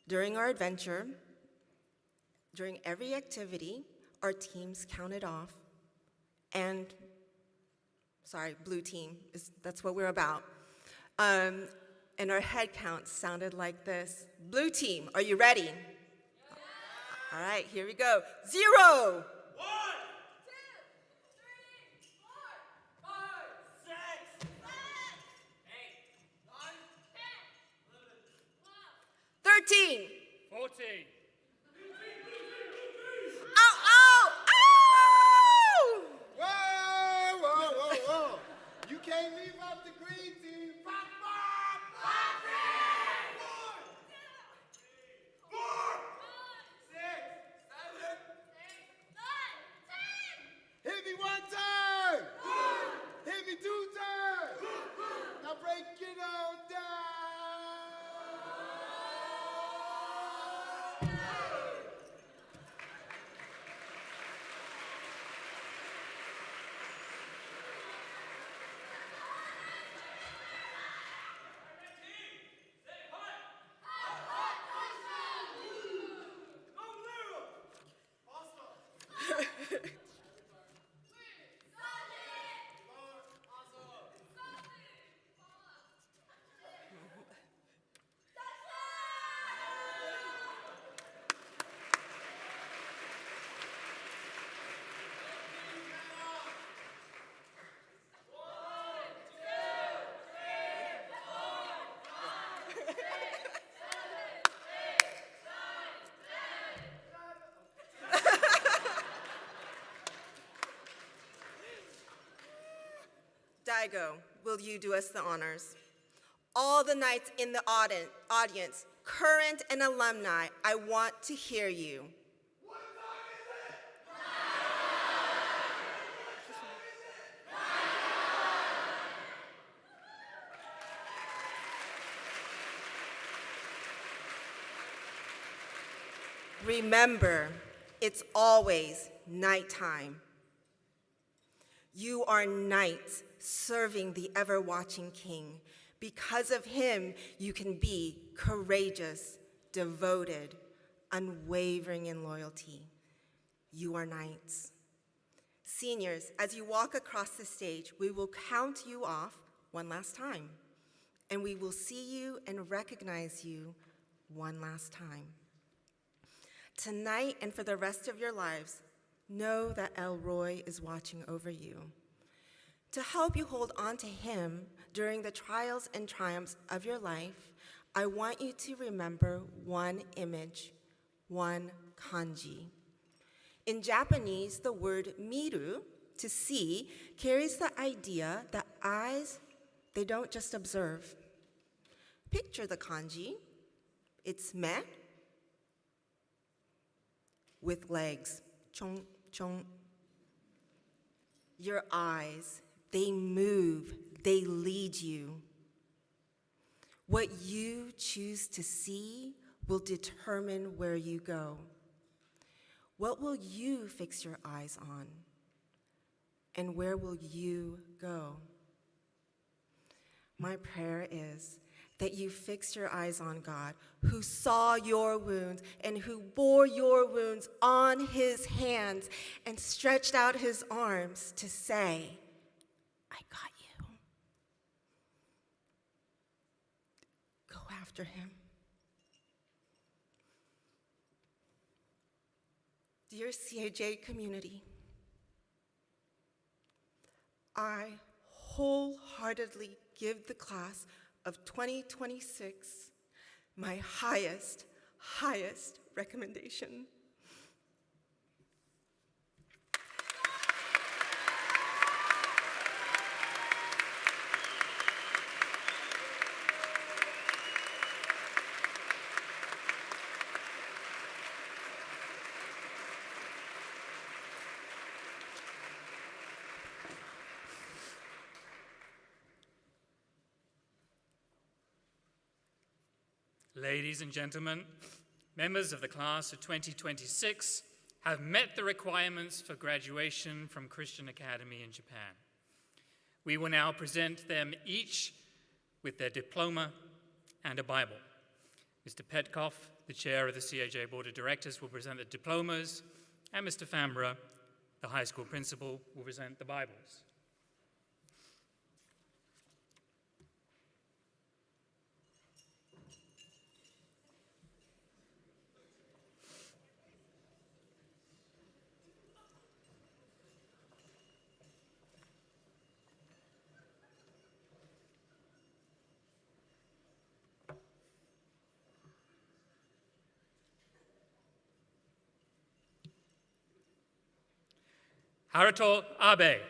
during our adventure, during every activity, our teams counted off, and, sorry, blue team, that's what we're about. And our head counts sounded like this. Blue team, are you ready? Yeah. All right, here we go. 0. 1, 2, 3, 4, 5, 6, 7, 8, 9, 10, 11, 13. 14. Ow, ow, ow! Whoa, whoa, whoa, whoa. You can't leave out the green team. Pop, pop, pop. 1, 2, 4, 6, 7, 8, 9, 10. Hit me one time. Hit me 2 times. Now break it on down. Daigo, will you do us the honors? All the knights in the audience, current and alumni, I want to hear you. Remember, it's always nighttime. You are knights serving the ever-watching king. Because of him, you can be courageous, devoted, unwavering in loyalty. You are knights. Seniors, as you walk across the stage, we will count you off one last time, and we will see you and recognize you one last time. Tonight and for the rest of your lives, know that Elroy is watching over you. To help you hold on to him during the trials and triumphs of your life, I want you to remember one image, one kanji. In Japanese, the word miru, to see, carries the idea that eyes, they don't just observe. Picture the kanji. It's me with legs, chong, chong. Your eyes, they move, they lead you. What you choose to see will determine where you go. What will you fix your eyes on? And where will you go? My prayer is that you fix your eyes on God, who saw your wounds and who bore your wounds on his hands and stretched out his arms to say, I got you. Go after him. Dear CAJ community, I wholeheartedly give the class of 2026 my highest recommendation. Ladies and gentlemen, members of the class of 2026 have met the requirements for graduation from Christian Academy in Japan. We will now present them each with their diploma and a Bible. Mr. Petkoff, the chair of the CAJ Board of Directors, will present the diplomas, and Mr. Fambra, the high school principal, will present the Bibles. Haruto Abe.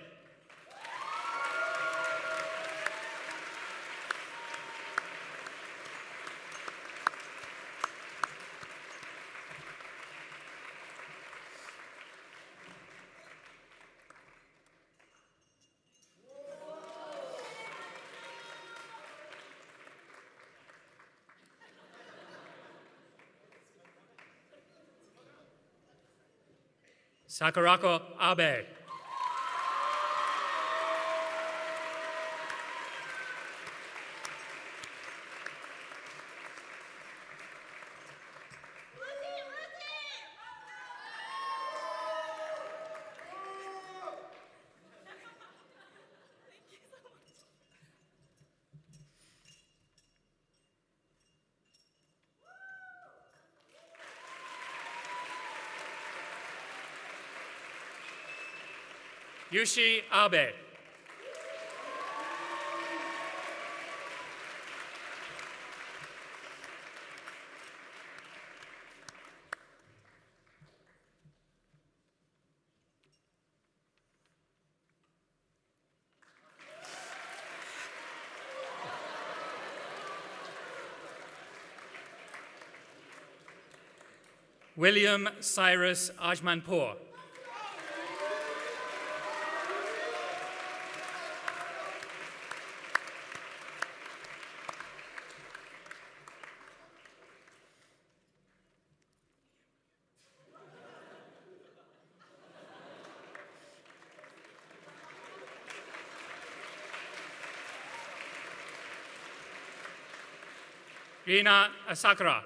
Sakurako Abe. Yushi Abe. William Cyrus Ajmanpur. Rina Asakura.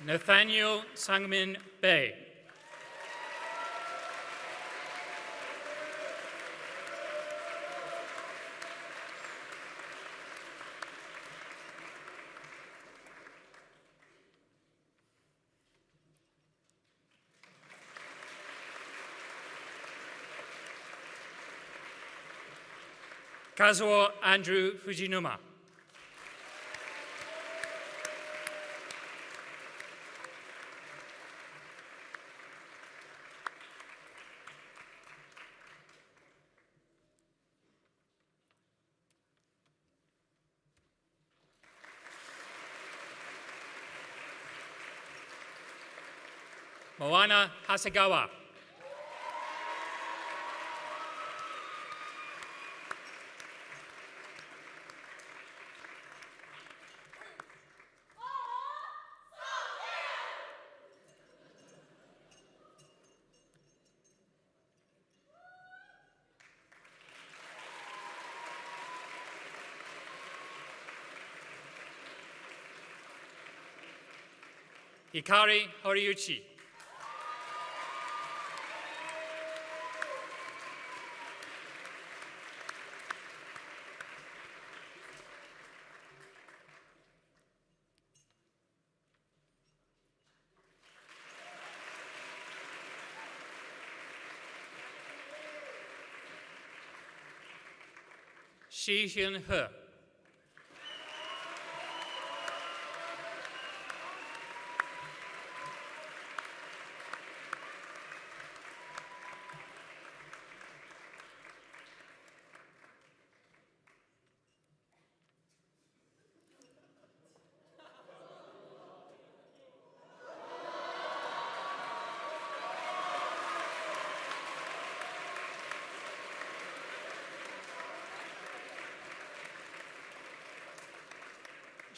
Nathaniel Sangmin Bay. Kazuo Andrew Fujinuma. Moana Hasegawa. Hikari Horiuchi. Shi Hyun He.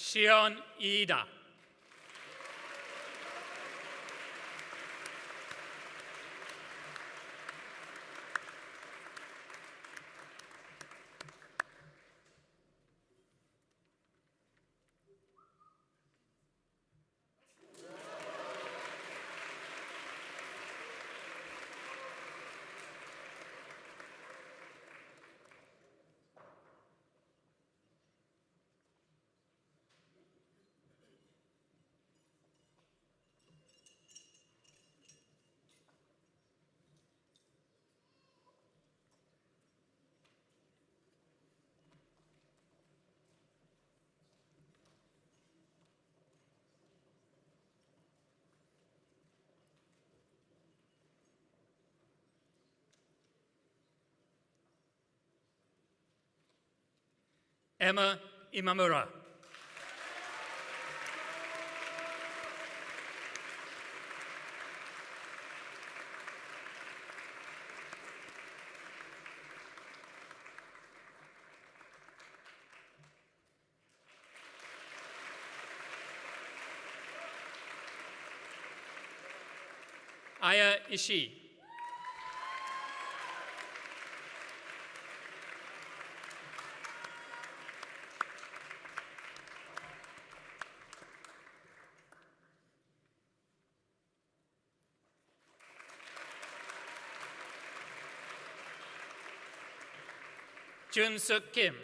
Shion Ida. Emma Imamura. Aya Ishii. Jun Suk Kim.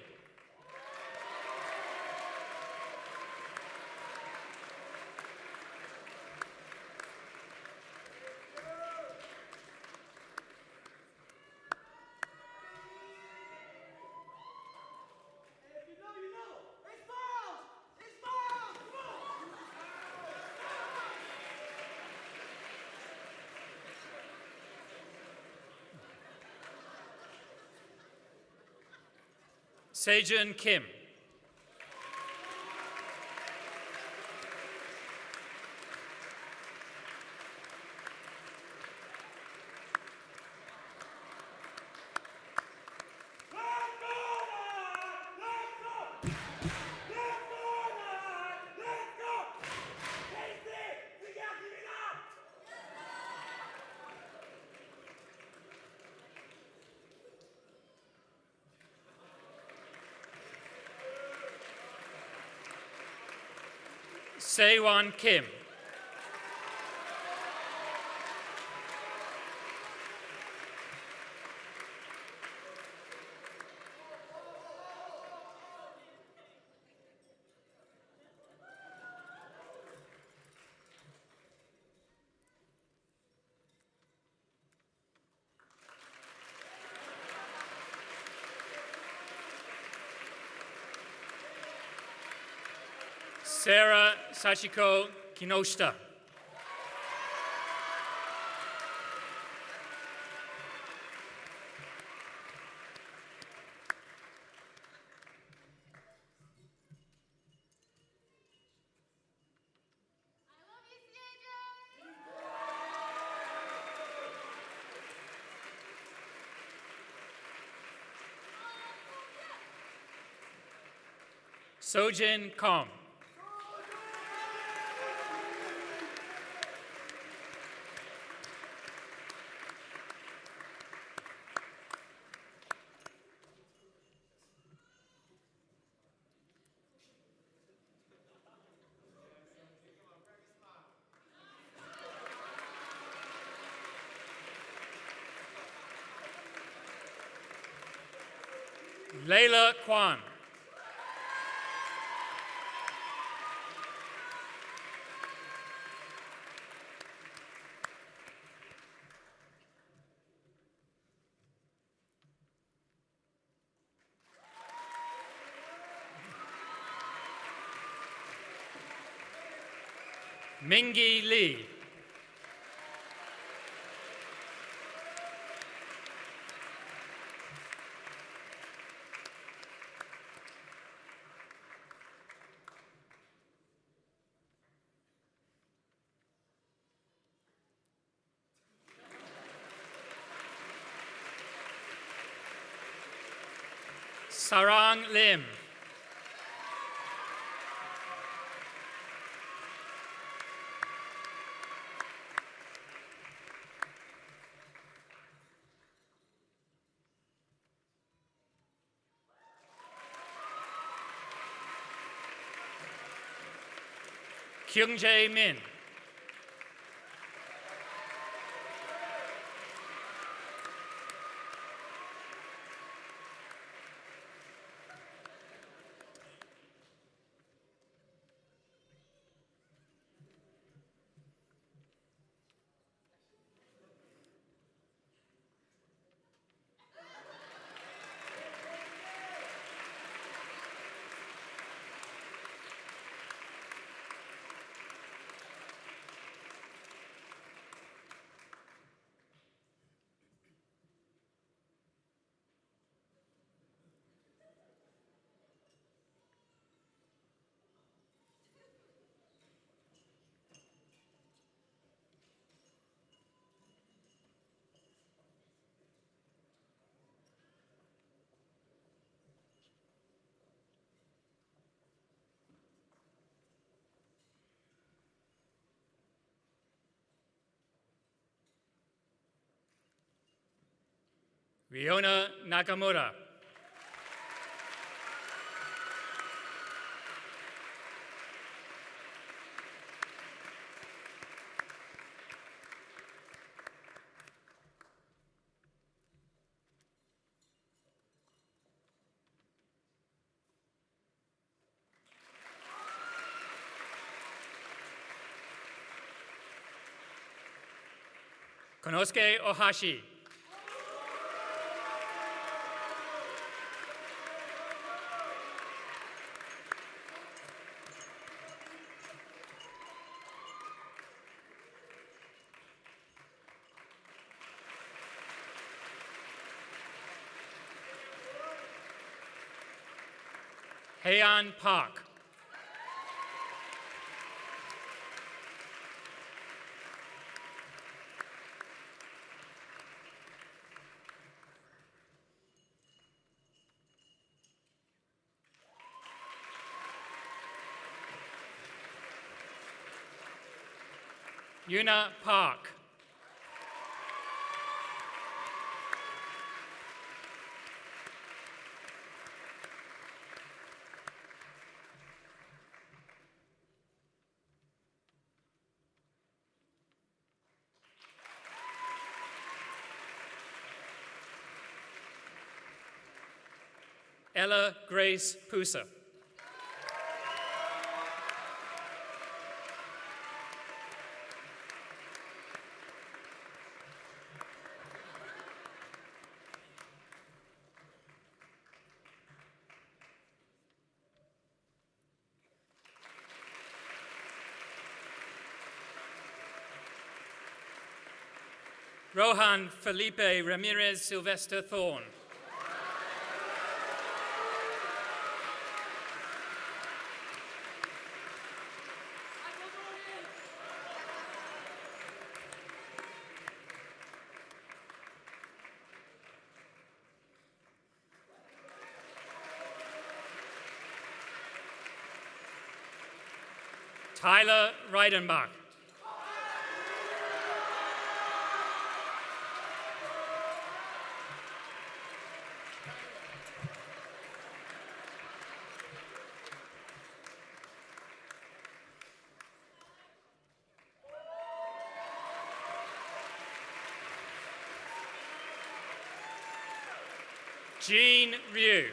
Sejun Kim. Sewon Kim. Sarah Sachiko Kinoshita. Sojin Kong. Layla Kwan. Mingi Lee. Sarang Lim. Kyung Jae Min. Riona Nakamura. Konosuke Ohashi. Heian Park. Yuna Park. Ella Grace Pusa. Rohan Felipe Ramirez Sylvester Thorne. Tyler Reidenbach. Jean Ryu.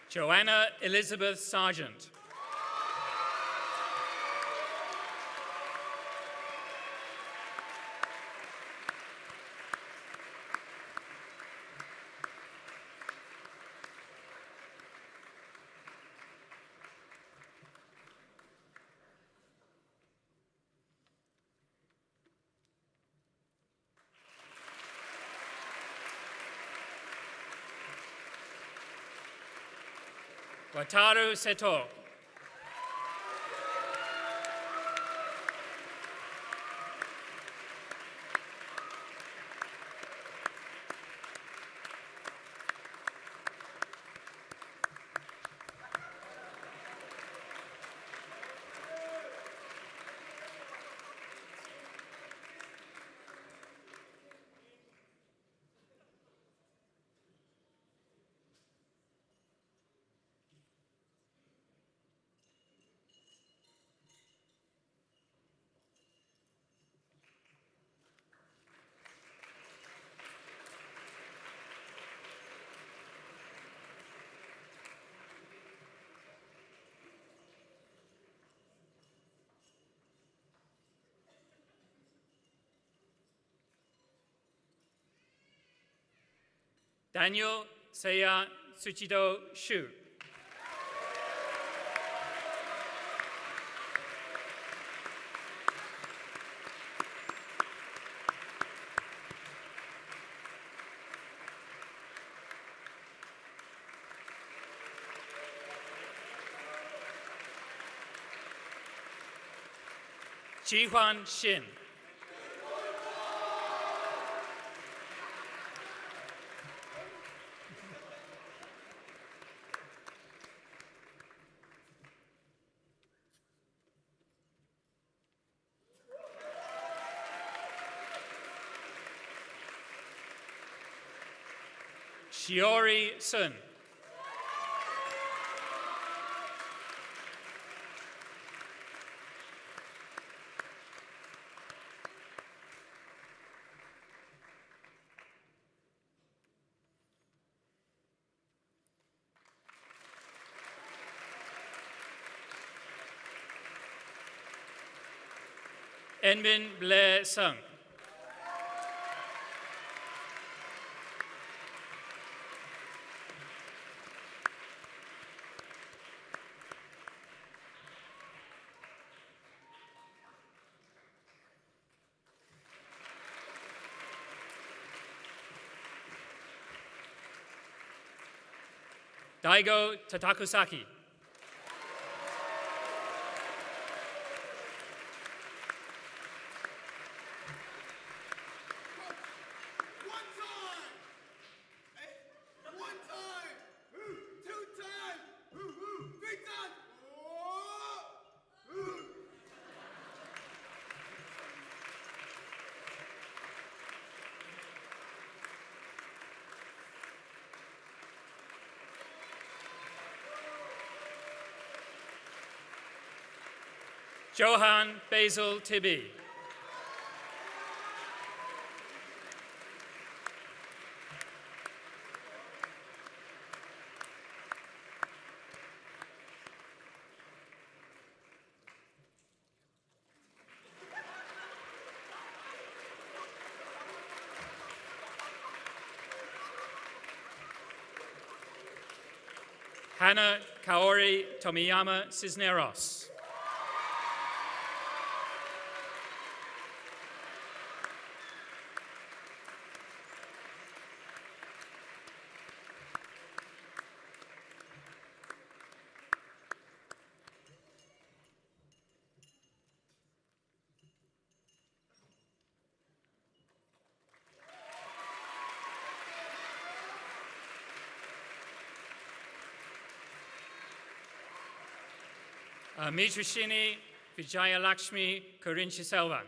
Joanna Elizabeth Sargent. Wataru Seto. Daniel Seiya Tsuchido Shu. Jihuan Shin. Shiori Sun. Enbin Blair Sung. Daigo Tatakusaki. Johan Basil Tibby. Hannah Kaori Tomiyama Cisneros. Mitrashini Vijayalakshmi Kurinchi-Selvan.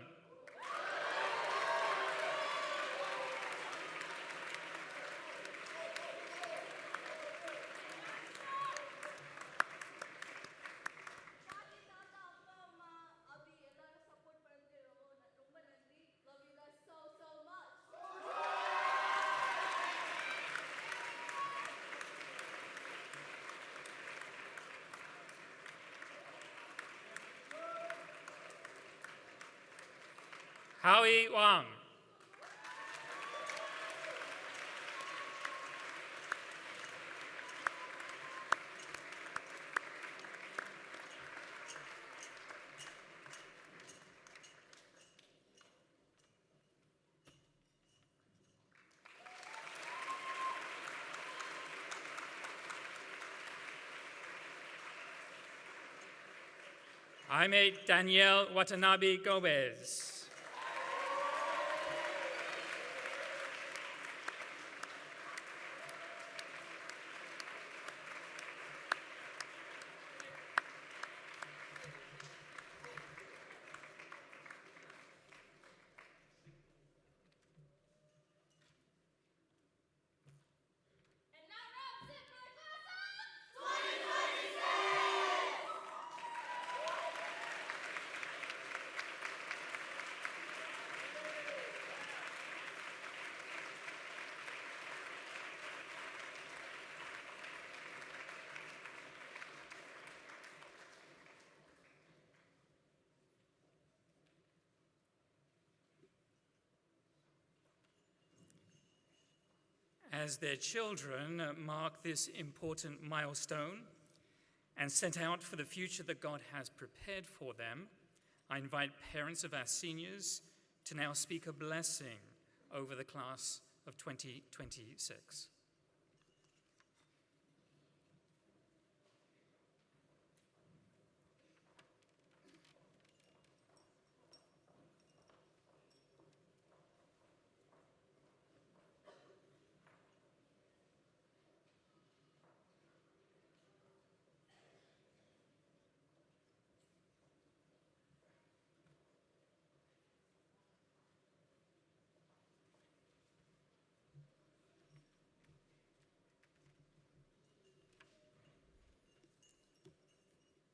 Howie Wang. Aimee Danielle Watanabe Gomez. As their children mark this important milestone and set out for the future that God has prepared for them, I invite parents of our seniors to now speak a blessing over the class of 2026.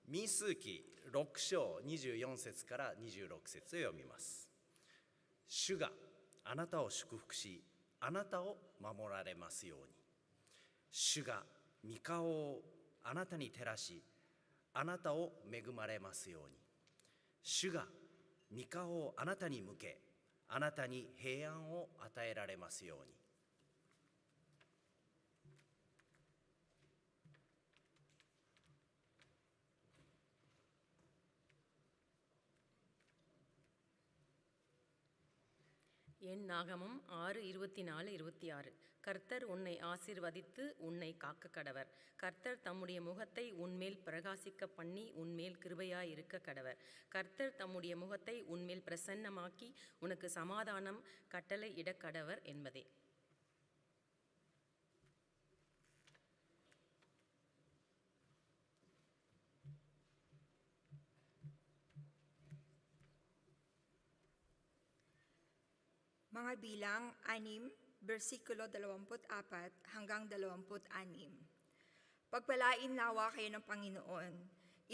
民数記6章24節から26節を読みます。主があなたを祝福し、あなたを守られますように。主が御顔をあなたに照らし、あなたを恵まれますように。主が御顔をあなたに向け、あなたに平安を与えられますように。என் நாகமம் 6:24-26. கர்த்தர் உன்னை ஆசீர்வதித்து உன்னை காக்க கடவர். கர்த்தர் தம்முடைய முகத்தை உன்மேல் பிரகாசிக்க பண்ணி உன்மேல் கிருபையாயிருக்க கடவர். கர்த்தர் தம்முடைய முகத்தை உன்மேல் பிரசன்னமாக்கி உனக்கு சமாதானம் கட்டளை இடக்கடவர் என்பதே. Mga bilang 6, versikulo 24 hanggang 26. Pagpalain nawa kayo ng Panginoon.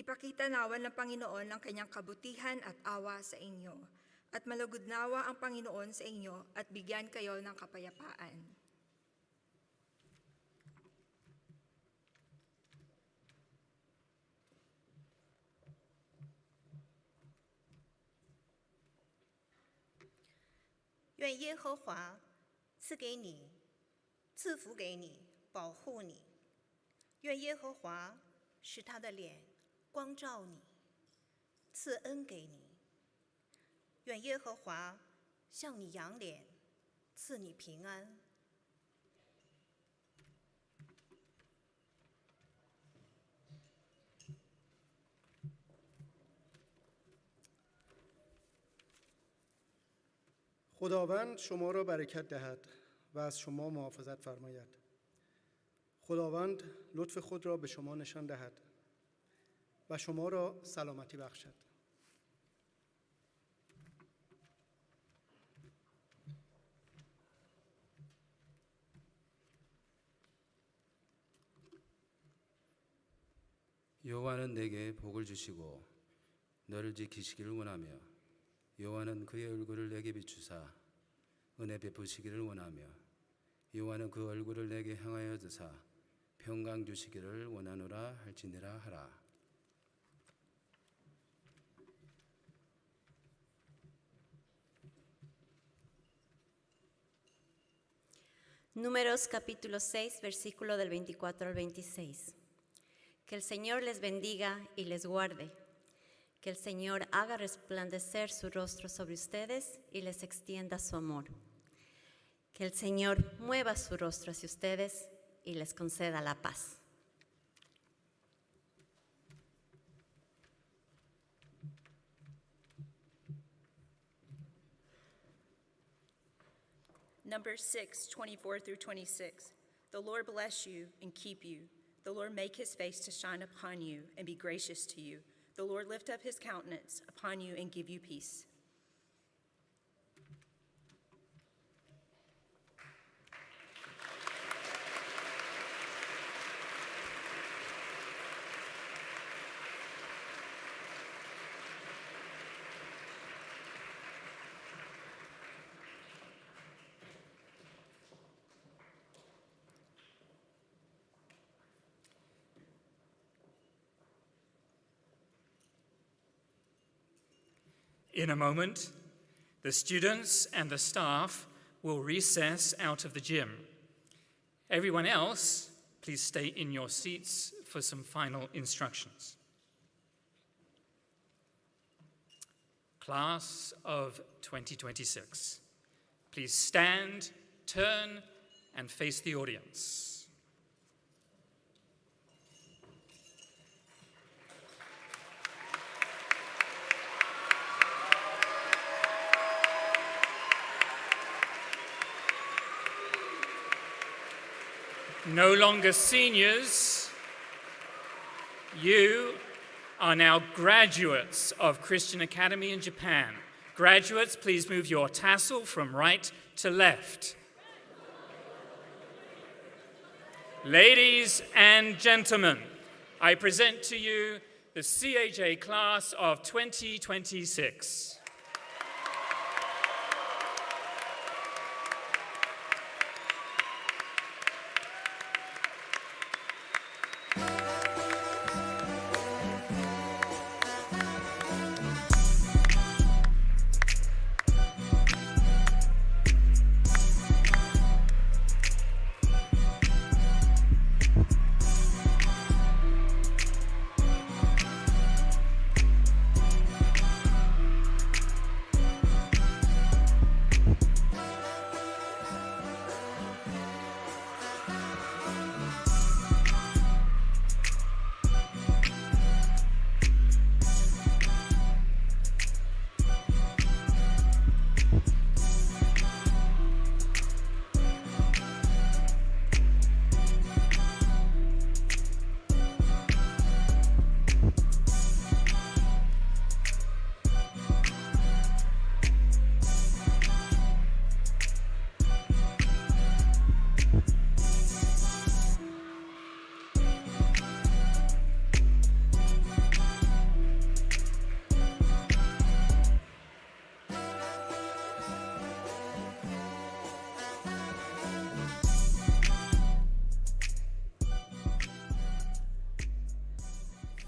Ipakita nawa ng Panginoon ang kanyang kabutihan at awa sa inyo. At malugod nawa ang Panginoon sa inyo at bigyan kayo ng kapayapaan. Yuan 耶和华赐给你，赐福给你，保护你。愿耶和华使他的脸光照你，赐恩给你。愿耶和华向你扬脸，赐你平安。خداوند شما را برکت دهد و از شما محافظت فرماید. خداوند لطف خود را به شما نشان دهد و شما را سلامتی بخشد. 여호와는 내게 복을 주시고 너를 지키시기를 원하며 여호와는 그의 얼굴을 내게 비추사 은혜 베푸시기를 원하며 여호와는 그 얼굴을 내게 향하여 드사 평강 주시기를 원하노라 할지니라 하라. Números capítulo 6, versículo del 24 al 26. Que el Señor les bendiga y les guarde. Que el Señor haga resplandecer su rostro sobre ustedes y les extienda su amor. Que el Señor mueva su rostro hacia ustedes y les conceda la paz. Numbers 6, 24 through 26. The Lord bless you and keep you. The Lord make his face to shine upon you and be gracious to you. The Lord lift up his countenance upon you and give you peace. In a moment, the students and the staff will recess out of the gym. Everyone else, please stay in your seats for some final instructions. Class of 2026, please stand, turn, and face the audience. No longer seniors, you are now graduates of Christian Academy in Japan. Graduates, please move your tassel from right to left. Ladies and gentlemen, I present to you the CAJ class of 2026.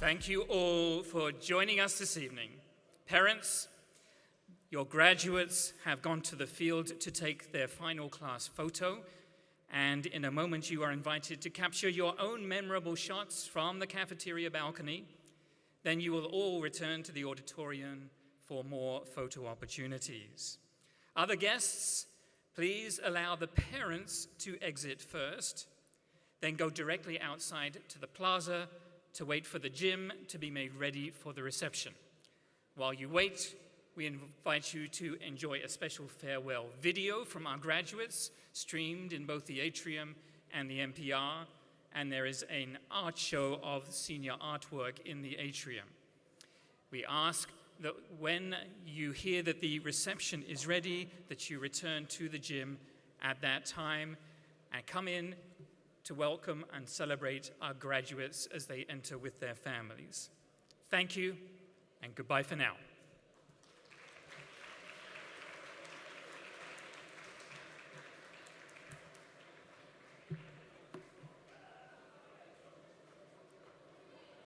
Thank you all for joining us this evening. Parents, your graduates have gone to the field to take their final class photo, and in a moment you are invited to capture your own memorable shots from the cafeteria balcony. Then you will all return to the auditorium for more photo opportunities. Other guests, please allow the parents to exit first, then go directly outside to the plaza to wait for the gym to be made ready for the reception. While you wait, we invite you to enjoy a special farewell video from our graduates, streamed in both the atrium and the MPR, and there is an art show of senior artwork in the atrium. We ask that when you hear that the reception is ready, that you return to the gym at that time and come in to welcome and celebrate our graduates as they enter with their families. Thank you, and goodbye for now.